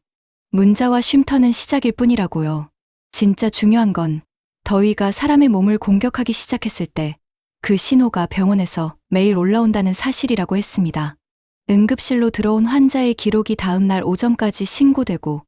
문자와 쉼터는 시작일 뿐이라고요. 진짜 중요한 건 더위가 사람의 몸을 공격하기 시작했을 때 그 신호가 병원에서 매일 올라온다는 사실이라고 했습니다. 응급실로 들어온 환자의 기록이 다음날 오전까지 신고되고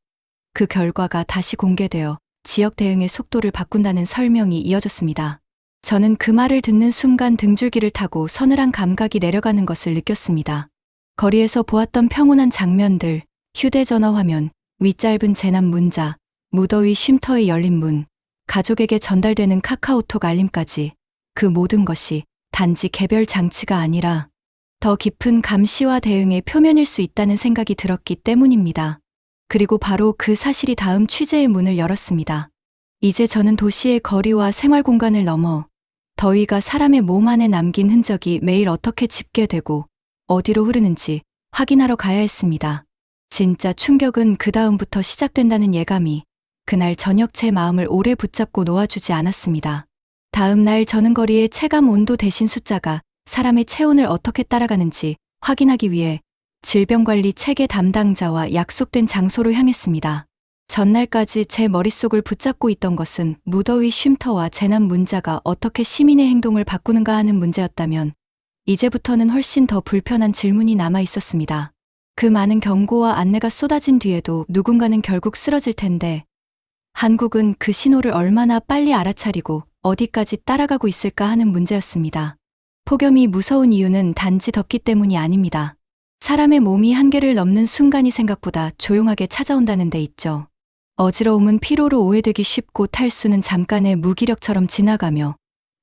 그 결과가 다시 공개되어 지역 대응의 속도를 바꾼다는 설명이 이어졌습니다. 저는 그 말을 듣는 순간 등줄기를 타고 서늘한 감각이 내려가는 것을 느꼈습니다. 거리에서 보았던 평온한 장면들, 휴대전화 화면, 윗짧은 재난 문자, 무더위 쉼터의 열린 문, 가족에게 전달되는 카카오톡 알림까지 그 모든 것이 단지 개별 장치가 아니라 더 깊은 감시와 대응의 표면일 수 있다는 생각이 들었기 때문입니다. 그리고 바로 그 사실이 다음 취재의 문을 열었습니다. 이제 저는 도시의 거리와 생활 공간을 넘어 더위가 사람의 몸 안에 남긴 흔적이 매일 어떻게 집계되고 어디로 흐르는지 확인하러 가야 했습니다. 진짜 충격은 그 다음부터 시작된다는 예감이 그날 저녁 제 마음을 오래 붙잡고 놓아주지 않았습니다. 다음 날 저는 거리의 체감 온도 대신 숫자가 사람의 체온을 어떻게 따라가는지 확인하기 위해 질병관리 체계 담당자와 약속된 장소로 향했습니다. 전날까지 제 머릿속을 붙잡고 있던 것은 무더위 쉼터와 재난 문자가 어떻게 시민의 행동을 바꾸는가 하는 문제였다면 이제부터는 훨씬 더 불편한 질문이 남아 있었습니다. 그 많은 경고와 안내가 쏟아진 뒤에도 누군가는 결국 쓰러질 텐데 한국은 그 신호를 얼마나 빨리 알아차리고 어디까지 따라가고 있을까 하는 문제였습니다. 폭염이 무서운 이유는 단지 덥기 때문이 아닙니다. 사람의 몸이 한계를 넘는 순간이 생각보다 조용하게 찾아온다는 데 있죠. 어지러움은 피로로 오해되기 쉽고 탈수는 잠깐의 무기력처럼 지나가며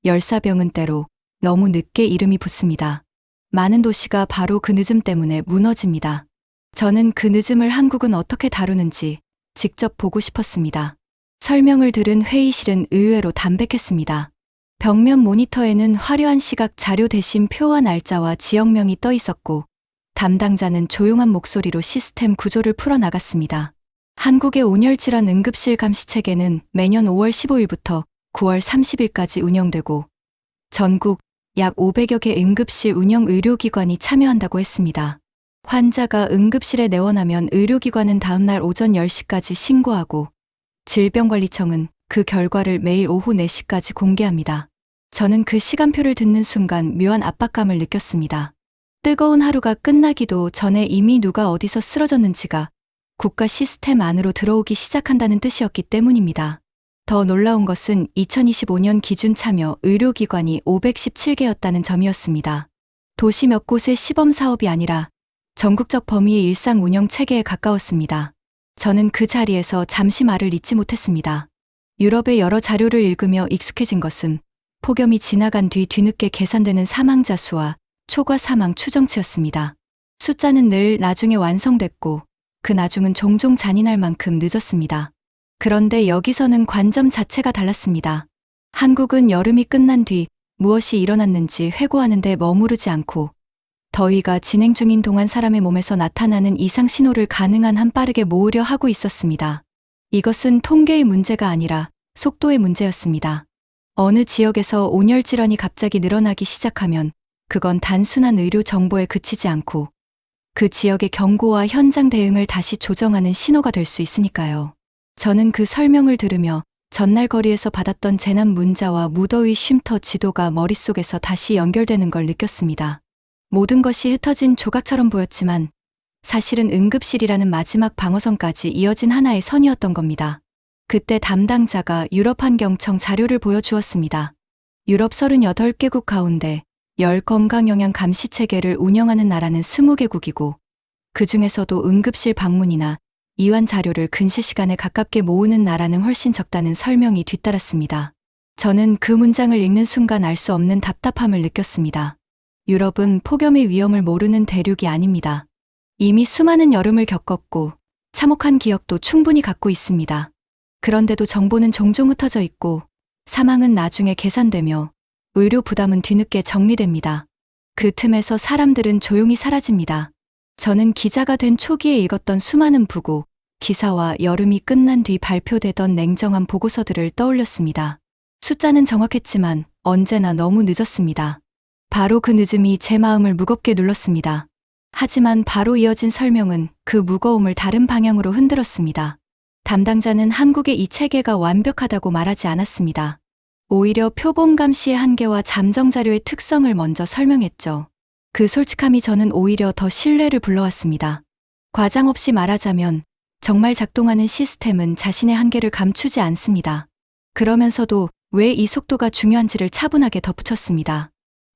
열사병은 때로 너무 늦게 이름이 붙습니다. 많은 도시가 바로 그 늦음 때문에 무너집니다. 저는 그 늦음을 한국은 어떻게 다루는지 직접 보고 싶었습니다. 설명을 들은 회의실은 의외로 담백했습니다. 벽면 모니터에는 화려한 시각 자료 대신 표와 날짜와 지역명이 떠 있었고 담당자는 조용한 목소리로 시스템 구조를 풀어나갔습니다. 한국의 온열질환 응급실 감시체계는 매년 5월 15일부터 9월 30일까지 운영되고 전국 약 500여 개 응급실 운영 의료기관이 참여한다고 했습니다. 환자가 응급실에 내원하면 의료기관은 다음날 오전 10시까지 신고하고 질병관리청은 그 결과를 매일 오후 4시까지 공개합니다. 저는 그 시간표를 듣는 순간 묘한 압박감을 느꼈습니다. 뜨거운 하루가 끝나기도 전에 이미 누가 어디서 쓰러졌는지가 국가 시스템 안으로 들어오기 시작한다는 뜻이었기 때문입니다. 더 놀라운 것은 2025년 기준 참여 의료기관이 517개였다는 점이었습니다. 도시 몇 곳의 시범 사업이 아니라 전국적 범위의 일상 운영 체계에 가까웠습니다. 저는 그 자리에서 잠시 말을 잇지 못했습니다. 유럽의 여러 자료를 읽으며 익숙해진 것은 폭염이 지나간 뒤 뒤늦게 계산되는 사망자 수와 초과 사망 추정치였습니다. 숫자는 늘 나중에 완성됐고 그 나중은 종종 잔인할 만큼 늦었습니다. 그런데 여기서는 관점 자체가 달랐습니다. 한국은 여름이 끝난 뒤 무엇이 일어났는지 회고하는 데 머무르지 않고 더위가 진행 중인 동안 사람의 몸에서 나타나는 이상 신호를 가능한 한 빠르게 모으려 하고 있었습니다. 이것은 통계의 문제가 아니라 속도의 문제였습니다. 어느 지역에서 온열 질환이 갑자기 늘어나기 시작하면 그건 단순한 의료 정보에 그치지 않고 그 지역의 경고와 현장 대응을 다시 조정하는 신호가 될 수 있으니까요. 저는 그 설명을 들으며 전날 거리에서 받았던 재난 문자와 무더위 쉼터 지도가 머릿속에서 다시 연결되는 걸 느꼈습니다. 모든 것이 흩어진 조각처럼 보였지만 사실은 응급실이라는 마지막 방어선까지 이어진 하나의 선이었던 겁니다. 그때 담당자가 유럽환경청 자료를 보여주었습니다. 유럽 38개국 가운데 열 건강영양 감시 체계를 운영하는 나라는 20개국이고 그 중에서도 응급실 방문이나 이완 자료를 근시 시간에 가깝게 모으는 나라는 훨씬 적다는 설명이 뒤따랐습니다. 저는 그 문장을 읽는 순간 알 수 없는 답답함을 느꼈습니다. 유럽은 폭염의 위험을 모르는 대륙이 아닙니다. 이미 수많은 여름을 겪었고 참혹한 기억도 충분히 갖고 있습니다. 그런데도 정보는 종종 흩어져 있고 사망은 나중에 계산되며 의료 부담은 뒤늦게 정리됩니다. 그 틈에서 사람들은 조용히 사라집니다. 저는 기자가 된 초기에 읽었던 수많은 부고, 기사와 여름이 끝난 뒤 발표되던 냉정한 보고서들을 떠올렸습니다. 숫자는 정확했지만 언제나 너무 늦었습니다. 바로 그 늦음이 제 마음을 무겁게 눌렀습니다. 하지만 바로 이어진 설명은 그 무거움을 다른 방향으로 흔들었습니다. 담당자는 한국의 이 체계가 완벽하다고 말하지 않았습니다. 오히려 표본 감시의 한계와 잠정 자료의 특성을 먼저 설명했죠. 그 솔직함이 저는 오히려 더 신뢰를 불러왔습니다. 과장 없이 말하자면 정말 작동하는 시스템은 자신의 한계를 감추지 않습니다. 그러면서도 왜 이 속도가 중요한지를 차분하게 덧붙였습니다.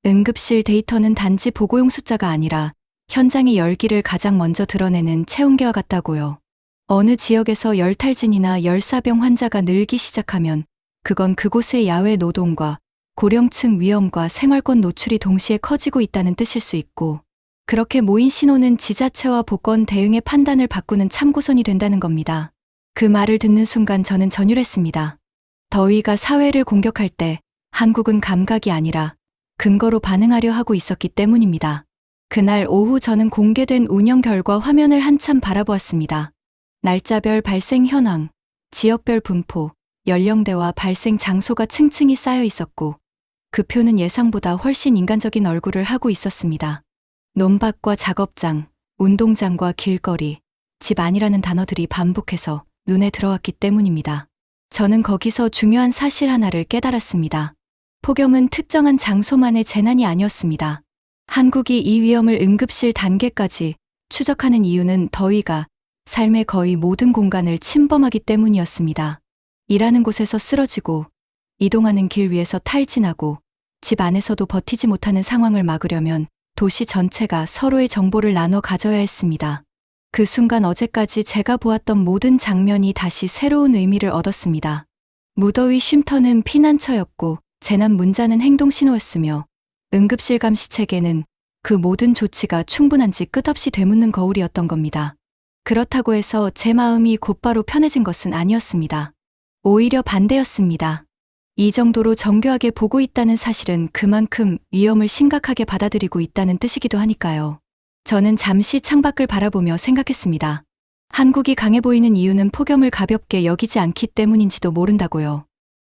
응급실 데이터는 단지 보고용 숫자가 아니라 현장의 열기를 가장 먼저 드러내는 체온계와 같다고요. 어느 지역에서 열탈진이나 열사병 환자가 늘기 시작하면 그건 그곳의 야외 노동과 고령층 위험과 생활권 노출이 동시에 커지고 있다는 뜻일 수 있고 그렇게 모인 신호는 지자체와 보건 대응의 판단을 바꾸는 참고선이 된다는 겁니다. 그 말을 듣는 순간 저는 전율했습니다. 더위가 사회를 공격할 때 한국은 감각이 아니라 근거로 반응하려 하고 있었기 때문입니다. 그날 오후 저는 공개된 운영 결과 화면을 한참 바라보았습니다. 날짜별 발생 현황, 지역별 분포, 연령대와 발생 장소가 층층이 쌓여 있었고 그 표는 예상보다 훨씬 인간적인 얼굴을 하고 있었습니다. 논밭과 작업장, 운동장과 길거리, 집 안이라는 단어들이 반복해서 눈에 들어왔기 때문입니다. 저는 거기서 중요한 사실 하나를 깨달았습니다. 폭염은 특정한 장소만의 재난이 아니었습니다. 한국이 이 위험을 응급실 단계까지 추적하는 이유는 더위가 삶의 거의 모든 공간을 침범하기 때문이었습니다. 일하는 곳에서 쓰러지고, 이동하는 길 위에서 탈진하고, 집 안에서도 버티지 못하는 상황을 막으려면 도시 전체가 서로의 정보를 나눠 가져야 했습니다. 그 순간 어제까지 제가 보았던 모든 장면이 다시 새로운 의미를 얻었습니다. 무더위 쉼터는 피난처였고, 재난 문자는 행동 신호였으며, 응급실 감시 체계는 그 모든 조치가 충분한지 끝없이 되묻는 거울이었던 겁니다. 그렇다고 해서 제 마음이 곧바로 편해진 것은 아니었습니다. 오히려 반대였습니다. 이 정도로 정교하게 보고 있다는 사실은 그만큼 위험을 심각하게 받아들이고 있다는 뜻이기도 하니까요. 저는 잠시 창밖을 바라보며 생각했습니다. 한국이 강해 보이는 이유는 폭염을 가볍게 여기지 않기 때문인지도 모른다고요.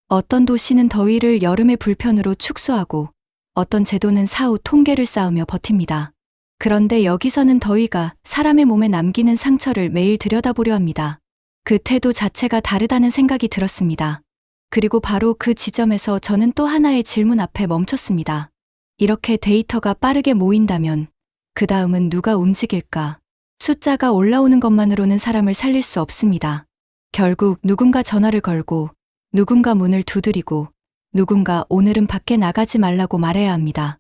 어떤 도시는 더위를 여름의 불편으로 축소하고 어떤 제도는 사후 통계를 쌓으며 버팁니다. 그런데 여기서는 더위가 사람의 몸에 남기는 상처를 매일 들여다보려 합니다. 그 태도 자체가 다르다는 생각이 들었습니다. 그리고 바로 그 지점에서 저는 또 하나의 질문 앞에 멈췄습니다. 이렇게 데이터가 빠르게 모인다면 그 다음은 누가 움직일까? 숫자가 올라오는 것만으로는 사람을 살릴 수 없습니다. 결국 누군가 전화를 걸고 누군가 문을 두드리고 누군가 오늘은 밖에 나가지 말라고 말해야 합니다.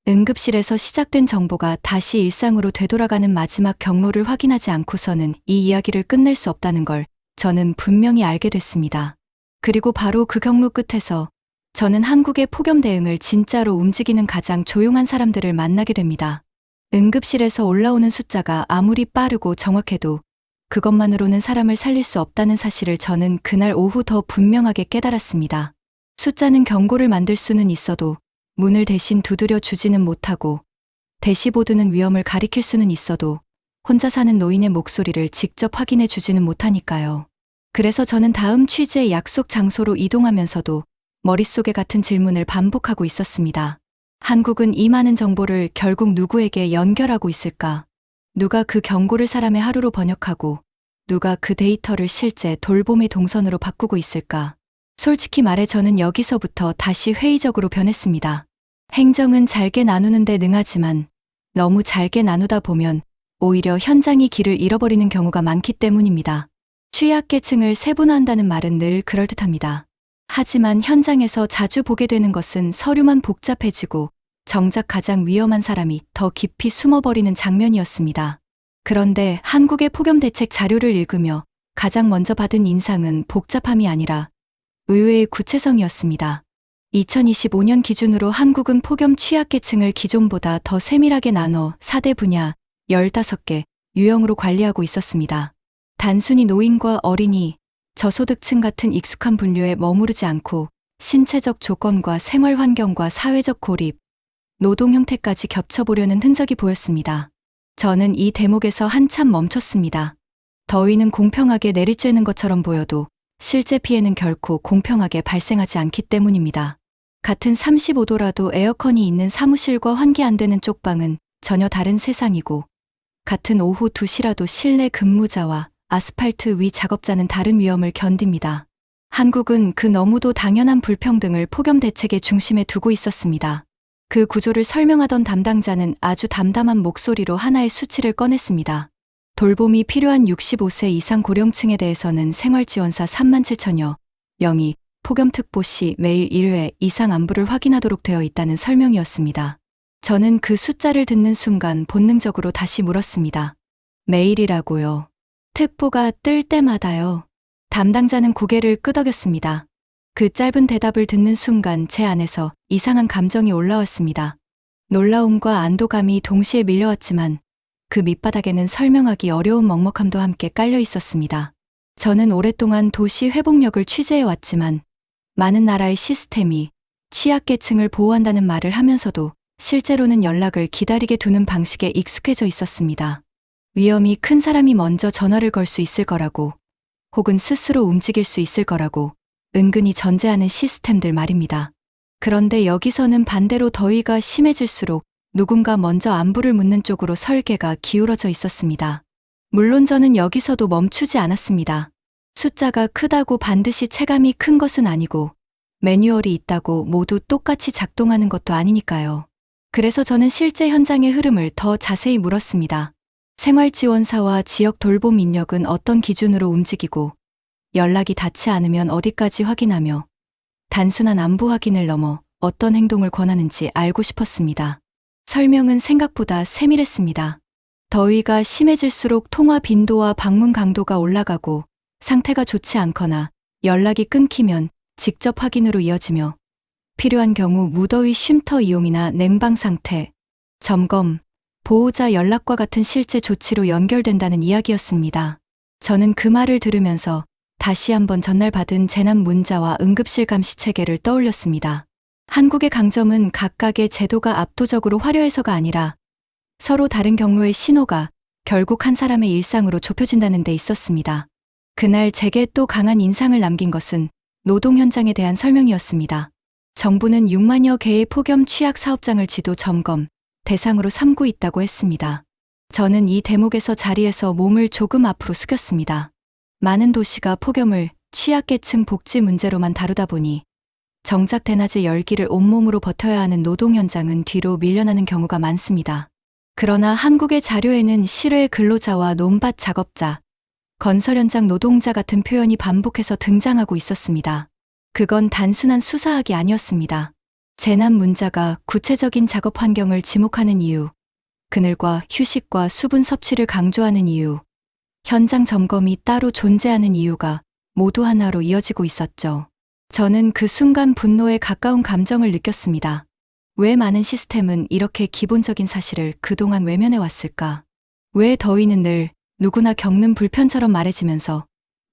응급실에서 시작된 정보가 다시 일상으로 되돌아가는 마지막 경로를 확인하지 않고서는 이 이야기를 끝낼 수 없다는 걸 저는 분명히 알게 됐습니다. 그리고 바로 그 경로 끝에서 저는 한국의 폭염 대응을 진짜로 움직이는 가장 조용한 사람들을 만나게 됩니다. 응급실에서 올라오는 숫자가 아무리 빠르고 정확해도 그것만으로는 사람을 살릴 수 없다는 사실을 저는 그날 오후 더 분명하게 깨달았습니다. 숫자는 경고를 만들 수는 있어도 문을 대신 두드려 주지는 못하고 대시보드는 위험을 가리킬 수는 있어도 혼자 사는 노인의 목소리를 직접 확인해 주지는 못하니까요. 그래서 저는 다음 취재 약속 장소로 이동하면서도 머릿속에 같은 질문을 반복하고 있었습니다. 한국은 이 많은 정보를 결국 누구에게 연결하고 있을까? 누가 그 경고를 사람의 하루로 번역하고 누가 그 데이터를 실제 돌봄의 동선으로 바꾸고 있을까? 솔직히 말해 저는 여기서부터 다시 회의적으로 변했습니다. 행정은 잘게 나누는 데 능하지만 너무 잘게 나누다 보면 오히려 현장이 길을 잃어버리는 경우가 많기 때문입니다. 취약계층을 세분화한다는 말은 늘 그럴듯합니다. 하지만 현장에서 자주 보게 되는 것은 서류만 복잡해지고 정작 가장 위험한 사람이 더 깊이 숨어버리는 장면이었습니다. 그런데 한국의 폭염 대책 자료를 읽으며 가장 먼저 받은 인상은 복잡함이 아니라 의외의 구체성이었습니다. 2025년 기준으로 한국은 폭염 취약계층을 기존보다 더 세밀하게 나눠 4대 분야 15개 유형으로 관리하고 있었습니다. 단순히 노인과 어린이, 저소득층 같은 익숙한 분류에 머무르지 않고 신체적 조건과 생활 환경과 사회적 고립, 노동 형태까지 겹쳐보려는 흔적이 보였습니다. 저는 이 대목에서 한참 멈췄습니다. 더위는 공평하게 내리쬐는 것처럼 보여도 실제 피해는 결코 공평하게 발생하지 않기 때문입니다. 같은 35도라도 에어컨이 있는 사무실과 환기 안 되는 쪽방은 전혀 다른 세상이고, 같은 오후 2시라도 실내 근무자와 아스팔트 위 작업자는 다른 위험을 견딥니다. 한국은 그 너무도 당연한 불평등을 폭염 대책의 중심에 두고 있었습니다. 그 구조를 설명하던 담당자는 아주 담담한 목소리로 하나의 수치를 꺼냈습니다. 돌봄이 필요한 65세 이상 고령층에 대해서는 생활지원사 37,000여 명이 폭염특보 시 매일 1회 이상 안부를 확인하도록 되어 있다는 설명이었습니다. 저는 그 숫자를 듣는 순간 본능적으로 다시 물었습니다. 매일이라고요? 특보가 뜰 때마다요? 담당자는 고개를 끄덕였습니다. 그 짧은 대답을 듣는 순간 제 안에서 이상한 감정이 올라왔습니다. 놀라움과 안도감이 동시에 밀려왔지만 그 밑바닥에는 설명하기 어려운 먹먹함도 함께 깔려 있었습니다. 저는 오랫동안 도시 회복력을 취재해왔지만 많은 나라의 시스템이 취약계층을 보호한다는 말을 하면서도 실제로는 연락을 기다리게 두는 방식에 익숙해져 있었습니다. 위험이 큰 사람이 먼저 전화를 걸 수 있을 거라고, 혹은 스스로 움직일 수 있을 거라고 은근히 전제하는 시스템들 말입니다. 그런데 여기서는 반대로 더위가 심해질수록 누군가 먼저 안부를 묻는 쪽으로 설계가 기울어져 있었습니다. 물론 저는 여기서도 멈추지 않았습니다. 숫자가 크다고 반드시 체감이 큰 것은 아니고 매뉴얼이 있다고 모두 똑같이 작동하는 것도 아니니까요. 그래서 저는 실제 현장의 흐름을 더 자세히 물었습니다. 생활지원사와 지역 돌봄 인력은 어떤 기준으로 움직이고 연락이 닿지 않으면 어디까지 확인하며 단순한 안부 확인을 넘어 어떤 행동을 권하는지 알고 싶었습니다. 설명은 생각보다 세밀했습니다. 더위가 심해질수록 통화 빈도와 방문 강도가 올라가고 상태가 좋지 않거나 연락이 끊기면 직접 확인으로 이어지며 필요한 경우 무더위 쉼터 이용이나 냉방 상태, 점검, 보호자 연락과 같은 실제 조치로 연결된다는 이야기였습니다. 저는 그 말을 들으면서 다시 한번 전날 받은 재난 문자와 응급실 감시 체계를 떠올렸습니다. 한국의 강점은 각각의 제도가 압도적으로 화려해서가 아니라 서로 다른 경로의 신호가 결국 한 사람의 일상으로 좁혀진다는 데 있었습니다. 그날 제게 또 강한 인상을 남긴 것은 노동 현장에 대한 설명이었습니다. 정부는 6만여 개의 폭염 취약 사업장을 지도 점검 대상으로 삼고 있다고 했습니다. 저는 이 대목에서 자리에서 몸을 조금 앞으로 숙였습니다. 많은 도시가 폭염을 취약계층 복지 문제로만 다루다 보니 정작 대낮에 열기를 온몸으로 버텨야 하는 노동 현장은 뒤로 밀려나는 경우가 많습니다. 그러나 한국의 자료에는 실외 근로자와 논밭 작업자, 건설 현장 노동자 같은 표현이 반복해서 등장하고 있었습니다. 그건 단순한 수사학이 아니었습니다. 재난 문자가 구체적인 작업 환경을 지목하는 이유, 그늘과 휴식과 수분 섭취를 강조하는 이유, 현장 점검이 따로 존재하는 이유가 모두 하나로 이어지고 있었죠. 저는 그 순간 분노에 가까운 감정을 느꼈습니다. 왜 많은 시스템은 이렇게 기본적인 사실을 그동안 외면해 왔을까? 왜 더위는 늘 누구나 겪는 불편처럼 말해지면서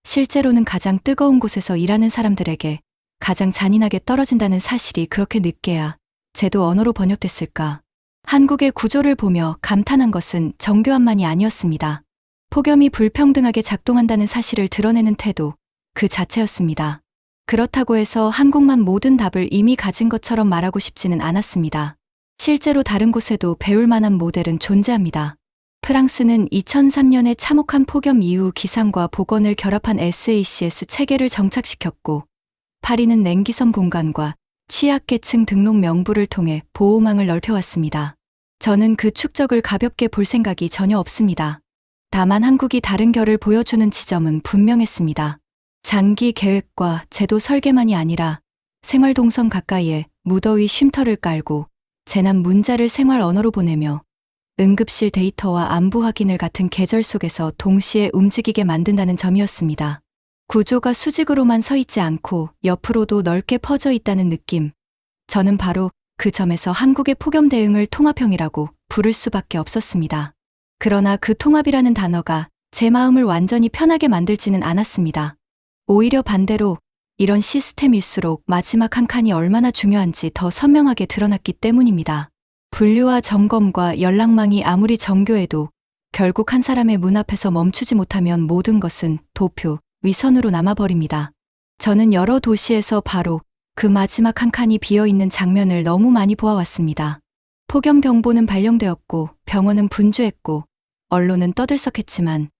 실제로는 가장 뜨거운 곳에서 일하는 사람들에게 가장 잔인하게 떨어진다는 사실이 그렇게 늦게야 제도 언어로 번역됐을까? 한국의 구조를 보며 감탄한 것은 정교함만이 아니었습니다. 폭염이 불평등하게 작동한다는 사실을 드러내는 태도 그 자체였습니다. 그렇다고 해서 한국만 모든 답을 이미 가진 것처럼 말하고 싶지는 않았습니다. 실제로 다른 곳에도 배울 만한 모델은 존재합니다. 프랑스는 2003년에 참혹한 폭염 이후 기상과 보건을 결합한 SACS 체계를 정착시켰고, 파리는 냉기선 본관과 취약계층 등록 명부를 통해 보호망을 넓혀왔습니다. 저는 그 축적을 가볍게 볼 생각이 전혀 없습니다. 다만 한국이 다른 결을 보여주는 지점은 분명했습니다. 장기 계획과 제도 설계만이 아니라 생활 동선 가까이에 무더위 쉼터를 깔고 재난 문자를 생활 언어로 보내며 응급실 데이터와 안부 확인을 같은 계절 속에서 동시에 움직이게 만든다는 점이었습니다. 구조가 수직으로만 서 있지 않고 옆으로도 넓게 퍼져 있다는 느낌. 저는 바로 그 점에서 한국의 폭염 대응을 통합형이라고 부를 수밖에 없었습니다. 그러나 그 통합이라는 단어가 제 마음을 완전히 편하게 만들지는 않았습니다. 오히려 반대로 이런 시스템일수록 마지막 한 칸이 얼마나 중요한지 더 선명하게 드러났기 때문입니다. 분류와 점검과 연락망이 아무리 정교해도 결국 한 사람의 문 앞에서 멈추지 못하면 모든 것은 도표, 위선으로 남아버립니다. 저는 여러 도시에서 바로 그 마지막 한 칸이 비어있는 장면을 너무 많이 보아왔습니다. 폭염 경보는 발령되었고 병원은 분주했고 언론은 떠들썩했지만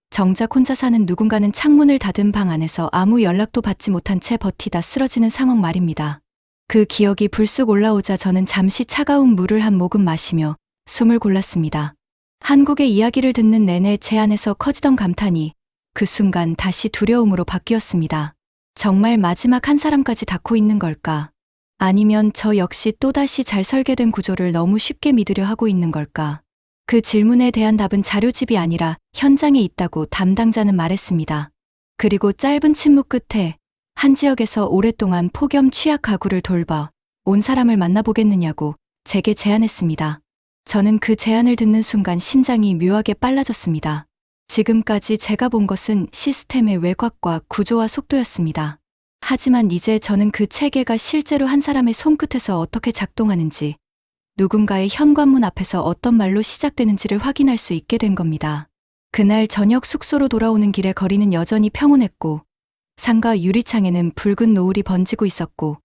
정작 혼자 사는 누군가는 창문을 닫은 방 안에서 아무 연락도 받지 못한 채 버티다 쓰러지는 상황 말입니다. 그 기억이 불쑥 올라오자 저는 잠시 차가운 물을 한 모금 마시며 숨을 골랐습니다. 한국의 이야기를 듣는 내내 제 안에서 커지던 감탄이 그 순간 다시 두려움으로 바뀌었습니다. 정말 마지막 한 사람까지 닿고 있는 걸까? 아니면 저 역시 또다시 잘 설계된 구조를 너무 쉽게 믿으려 하고 있는 걸까? 그 질문에 대한 답은 자료집이 아니라 현장에 있다고 담당자는 말했습니다. 그리고 짧은 침묵 끝에 한 지역에서 오랫동안 폭염 취약 가구를 돌봐 온 사람을 만나보겠느냐고 제게 제안했습니다. 저는 그 제안을 듣는 순간 심장이 묘하게 빨라졌습니다. 지금까지 제가 본 것은 시스템의 외곽과 구조와 속도였습니다. 하지만 이제 저는 그 체계가 실제로 한 사람의 손끝에서 어떻게 작동하는지, 누군가의 현관문 앞에서 어떤 말로 시작되는지를 확인할 수 있게 된 겁니다. 그날 저녁 숙소로 돌아오는 길에 거리는 여전히 평온했고, 상가 유리창에는 붉은 노을이 번지고 있었고,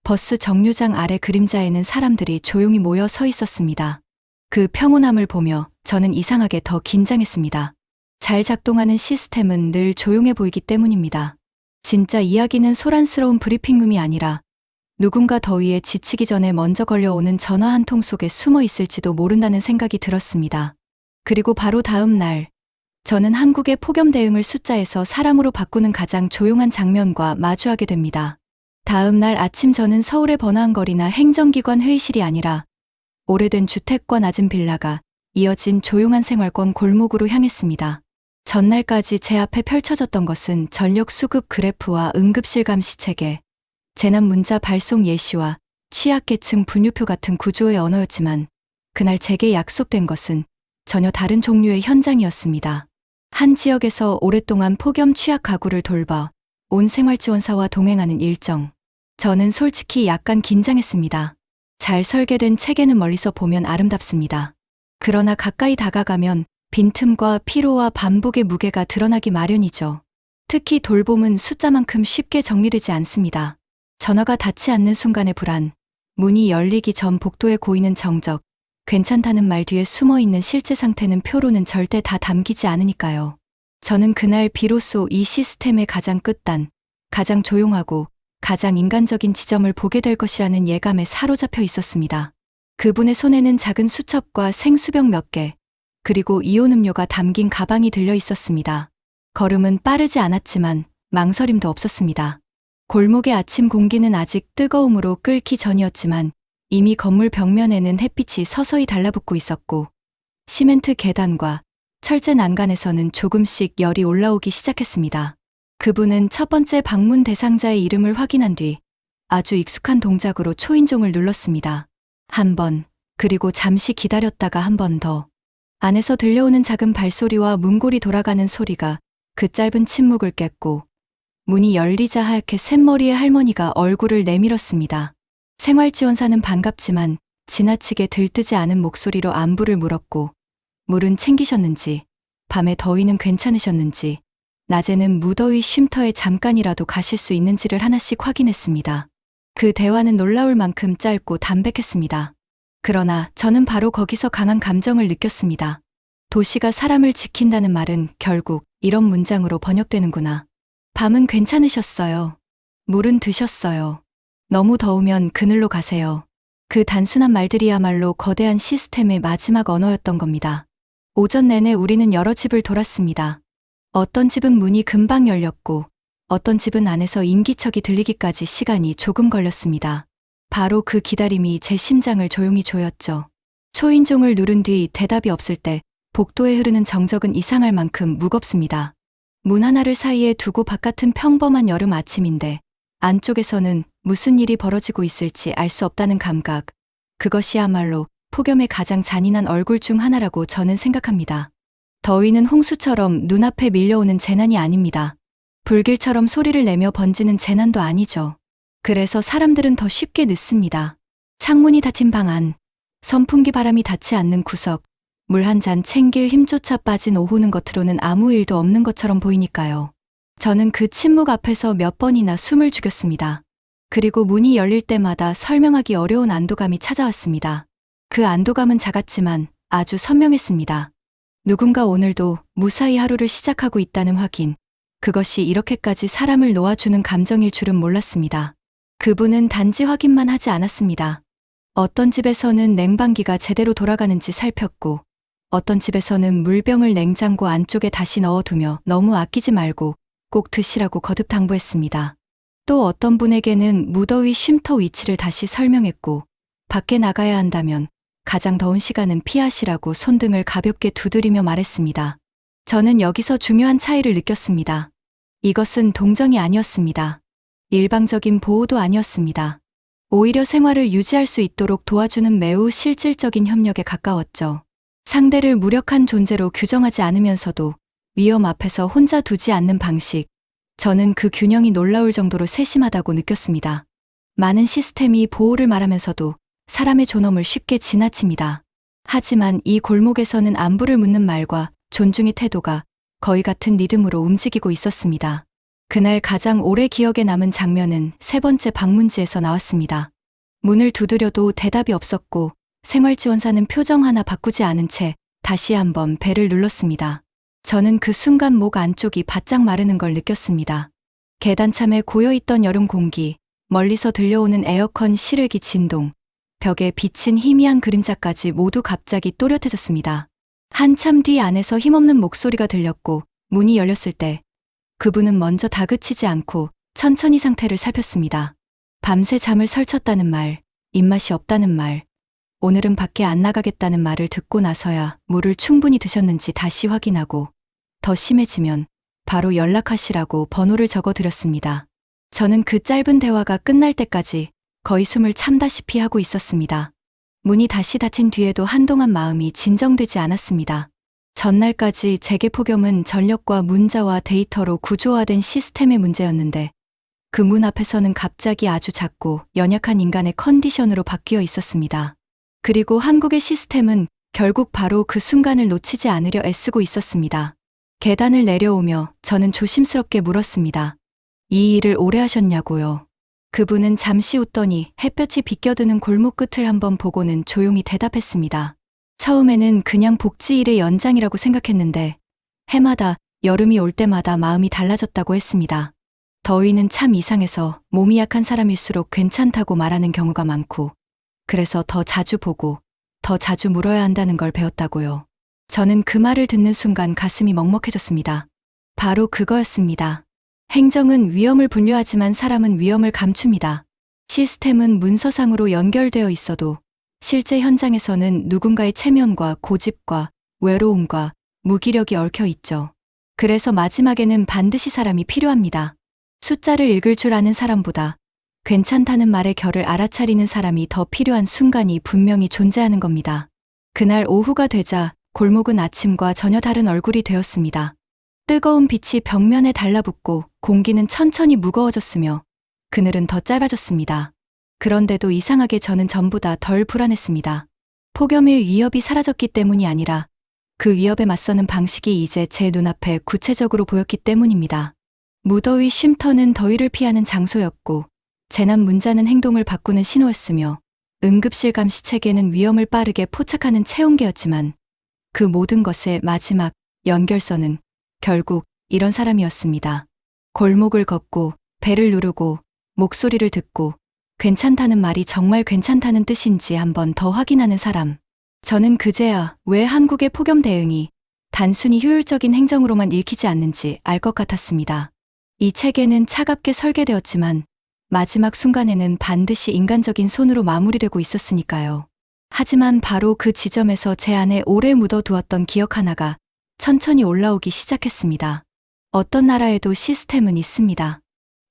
버스 정류장 아래 그림자에는 사람들이 조용히 모여 서 있었습니다. 그 평온함을 보며 저는 이상하게 더 긴장했습니다. 잘 작동하는 시스템은 늘 조용해 보이기 때문입니다. 진짜 이야기는 소란스러운 브리핑룸이 아니라 누군가 더위에 지치기 전에 먼저 걸려오는 전화 한 통 속에 숨어 있을지도 모른다는 생각이 들었습니다. 그리고 바로 다음 날, 저는 한국의 폭염 대응을 숫자에서 사람으로 바꾸는 가장 조용한 장면과 마주하게 됩니다. 다음 날 아침 저는 서울의 번화한 거리나 행정기관 회의실이 아니라 오래된 주택과 낮은 빌라가 이어진 조용한 생활권 골목으로 향했습니다. 전날까지 제 앞에 펼쳐졌던 것은 전력 수급 그래프와 응급실 감시 체계, 재난 문자 발송 예시와 취약계층 분류표 같은 구조의 언어였지만 그날 제게 약속된 것은 전혀 다른 종류의 현장이었습니다. 한 지역에서 오랫동안 폭염 취약 가구를 돌봐 온 생활지원사와 동행하는 일정. 저는 솔직히 약간 긴장했습니다. 잘 설계된 체계는 멀리서 보면 아름답습니다. 그러나 가까이 다가가면 빈틈과 피로와 반복의 무게가 드러나기 마련이죠. 특히 돌봄은 숫자만큼 쉽게 정리되지 않습니다. 전화가 닿지 않는 순간의 불안, 문이 열리기 전 복도에 고이는 정적, 괜찮다는 말 뒤에 숨어있는 실제 상태는 표로는 절대 다 담기지 않으니까요. 저는 그날 비로소 이 시스템의 가장 끝단, 가장 조용하고 가장 인간적인 지점을 보게 될 것이라는 예감에 사로잡혀 있었습니다. 그분의 손에는 작은 수첩과 생수병 몇 개, 그리고 이온 음료가 담긴 가방이 들려 있었습니다. 걸음은 빠르지 않았지만 망설임도 없었습니다. 골목의 아침 공기는 아직 뜨거움으로 끓기 전이었지만 이미 건물 벽면에는 햇빛이 서서히 달라붙고 있었고 시멘트 계단과 철제 난간에서는 조금씩 열이 올라오기 시작했습니다. 그분은 첫 번째 방문 대상자의 이름을 확인한 뒤 아주 익숙한 동작으로 초인종을 눌렀습니다. 한 번, 그리고 잠시 기다렸다가 한 번 더. 안에서 들려오는 작은 발소리와 문고리 돌아가는 소리가 그 짧은 침묵을 깼고 문이 열리자 하얗게 샘머리의 할머니가 얼굴을 내밀었습니다. 생활지원사는 반갑지만 지나치게 들뜨지 않은 목소리로 안부를 물었고 물은 챙기셨는지, 밤에 더위는 괜찮으셨는지, 낮에는 무더위 쉼터에 잠깐이라도 가실 수 있는지를 하나씩 확인했습니다. 그 대화는 놀라울 만큼 짧고 담백했습니다. 그러나 저는 바로 거기서 강한 감정을 느꼈습니다. 도시가 사람을 지킨다는 말은 결국 이런 문장으로 번역되는구나. 밤은 괜찮으셨어요. 물은 드셨어요. 너무 더우면 그늘로 가세요. 그 단순한 말들이야말로 거대한 시스템의 마지막 언어였던 겁니다. 오전 내내 우리는 여러 집을 돌았습니다. 어떤 집은 문이 금방 열렸고 어떤 집은 안에서 인기척이 들리기까지 시간이 조금 걸렸습니다. 바로 그 기다림이 제 심장을 조용히 조였죠. 초인종을 누른 뒤 대답이 없을 때 복도에 흐르는 정적은 이상할 만큼 무겁습니다. 문 하나를 사이에 두고 바깥은 평범한 여름 아침인데 안쪽에서는 무슨 일이 벌어지고 있을지 알 수 없다는 감각. 그것이야말로 폭염의 가장 잔인한 얼굴 중 하나라고 저는 생각합니다. 더위는 홍수처럼 눈앞에 밀려오는 재난이 아닙니다. 불길처럼 소리를 내며 번지는 재난도 아니죠. 그래서 사람들은 더 쉽게 늦습니다. 창문이 닫힌 방 안, 선풍기 바람이 닿지 않는 구석, 물 한 잔 챙길 힘조차 빠진 오후는 겉으로는 아무 일도 없는 것처럼 보이니까요. 저는 그 침묵 앞에서 몇 번이나 숨을 죽였습니다. 그리고 문이 열릴 때마다 설명하기 어려운 안도감이 찾아왔습니다. 그 안도감은 작았지만 아주 선명했습니다. 누군가 오늘도 무사히 하루를 시작하고 있다는 확인. 그것이 이렇게까지 사람을 놓아주는 감정일 줄은 몰랐습니다. 그분은 단지 확인만 하지 않았습니다. 어떤 집에서는 냉방기가 제대로 돌아가는지 살폈고 어떤 집에서는 물병을 냉장고 안쪽에 다시 넣어두며 너무 아끼지 말고 꼭 드시라고 거듭 당부했습니다. 또 어떤 분에게는 무더위 쉼터 위치를 다시 설명했고 밖에 나가야 한다면 가장 더운 시간은 피하시라고 손등을 가볍게 두드리며 말했습니다. 저는 여기서 중요한 차이를 느꼈습니다. 이것은 동정이 아니었습니다. 일방적인 보호도 아니었습니다. 오히려 생활을 유지할 수 있도록 도와주는 매우 실질적인 협력에 가까웠죠. 상대를 무력한 존재로 규정하지 않으면서도 위험 앞에서 혼자 두지 않는 방식. 저는 그 균형이 놀라울 정도로 세심하다고 느꼈습니다. 많은 시스템이 보호를 말하면서도 사람의 존엄을 쉽게 지나칩니다. 하지만 이 골목에서는 안부를 묻는 말과 존중의 태도가 거의 같은 리듬으로 움직이고 있었습니다. 그날 가장 오래 기억에 남은 장면은 세 번째 방문지에서 나왔습니다. 문을 두드려도 대답이 없었고 생활지원사는 표정 하나 바꾸지 않은 채 다시 한번 벨을 눌렀습니다. 저는 그 순간 목 안쪽이 바짝 마르는 걸 느꼈습니다. 계단참에 고여있던 여름 공기, 멀리서 들려오는 에어컨 실외기 진동, 벽에 비친 희미한 그림자까지 모두 갑자기 또렷해졌습니다. 한참 뒤 안에서 힘없는 목소리가 들렸고 문이 열렸을 때 그분은 먼저 다그치지 않고 천천히 상태를 살폈습니다. 밤새 잠을 설쳤다는 말, 입맛이 없다는 말, 오늘은 밖에 안 나가겠다는 말을 듣고 나서야 물을 충분히 드셨는지 다시 확인하고 더 심해지면 바로 연락하시라고 번호를 적어드렸습니다. 저는 그 짧은 대화가 끝날 때까지 거의 숨을 참다시피 하고 있었습니다. 문이 다시 닫힌 뒤에도 한동안 마음이 진정되지 않았습니다. 전날까지 재개 폭염은 전력과 문자와 데이터로 구조화된 시스템의 문제였는데 그 문 앞에서는 갑자기 아주 작고 연약한 인간의 컨디션으로 바뀌어 있었습니다. 그리고 한국의 시스템은 결국 바로 그 순간을 놓치지 않으려 애쓰고 있었습니다. 계단을 내려오며 저는 조심스럽게 물었습니다. 이 일을 오래 하셨냐고요? 그분은 잠시 웃더니 햇볕이 비껴드는 골목 끝을 한번 보고는 조용히 대답했습니다. 처음에는 그냥 복지일의 연장이라고 생각했는데 해마다 여름이 올 때마다 마음이 달라졌다고 했습니다. 더위는 참 이상해서 몸이 약한 사람일수록 괜찮다고 말하는 경우가 많고 그래서 더 자주 보고 더 자주 물어야 한다는 걸 배웠다고요. 저는 그 말을 듣는 순간 가슴이 먹먹해졌습니다. 바로 그거였습니다. 행정은 위험을 분류하지만 사람은 위험을 감춥니다. 시스템은 문서상으로 연결되어 있어도 실제 현장에서는 누군가의 체면과 고집과 외로움과 무기력이 얽혀 있죠. 그래서 마지막에는 반드시 사람이 필요합니다. 숫자를 읽을 줄 아는 사람보다 괜찮다는 말의 결을 알아차리는 사람이 더 필요한 순간이 분명히 존재하는 겁니다. 그날 오후가 되자 골목은 아침과 전혀 다른 얼굴이 되었습니다. 뜨거운 빛이 벽면에 달라붙고 공기는 천천히 무거워졌으며 그늘은 더 짧아졌습니다. 그런데도 이상하게 저는 전보다 덜 불안했습니다. 폭염의 위협이 사라졌기 때문이 아니라 그 위협에 맞서는 방식이 이제 제 눈앞에 구체적으로 보였기 때문입니다. 무더위 쉼터는 더위를 피하는 장소였고 재난 문자는 행동을 바꾸는 신호였으며 응급실 감시 체계는 위험을 빠르게 포착하는 체온계였지만 그 모든 것의 마지막 연결선은 결국 이런 사람이었습니다. 골목을 걷고 배를 누르고 목소리를 듣고 괜찮다는 말이 정말 괜찮다는 뜻인지 한번 더 확인하는 사람. 저는 그제야 왜 한국의 폭염 대응이 단순히 효율적인 행정으로만 읽히지 않는지 알 것 같았습니다. 이 체계는 차갑게 설계되었지만 마지막 순간에는 반드시 인간적인 손으로 마무리되고 있었으니까요. 하지만 바로 그 지점에서 제 안에 오래 묻어두었던 기억 하나가 천천히 올라오기 시작했습니다. 어떤 나라에도 시스템은 있습니다.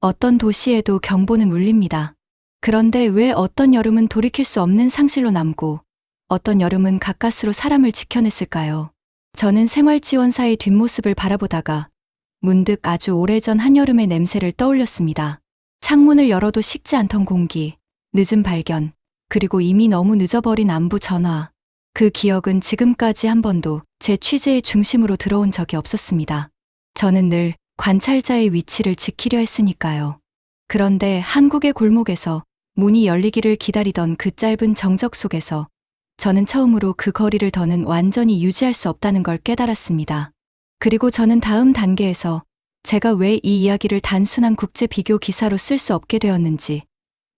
어떤 도시에도 경보는 울립니다. 그런데 왜 어떤 여름은 돌이킬 수 없는 상실로 남고 어떤 여름은 가까스로 사람을 지켜냈을까요? 저는 생활지원사의 뒷모습을 바라보다가 문득 아주 오래전 한여름의 냄새를 떠올렸습니다. 창문을 열어도 식지 않던 공기, 늦은 발견, 그리고 이미 너무 늦어버린 안부 전화. 그 기억은 지금까지 한 번도 제 취재의 중심으로 들어온 적이 없었습니다. 저는 늘 관찰자의 위치를 지키려 했으니까요. 그런데 한국의 골목에서 문이 열리기를 기다리던 그 짧은 정적 속에서 저는 처음으로 그 거리를 더는 완전히 유지할 수 없다는 걸 깨달았습니다. 그리고 저는 다음 단계에서 제가 왜 이 이야기를 단순한 국제 비교 기사로 쓸 수 없게 되었는지,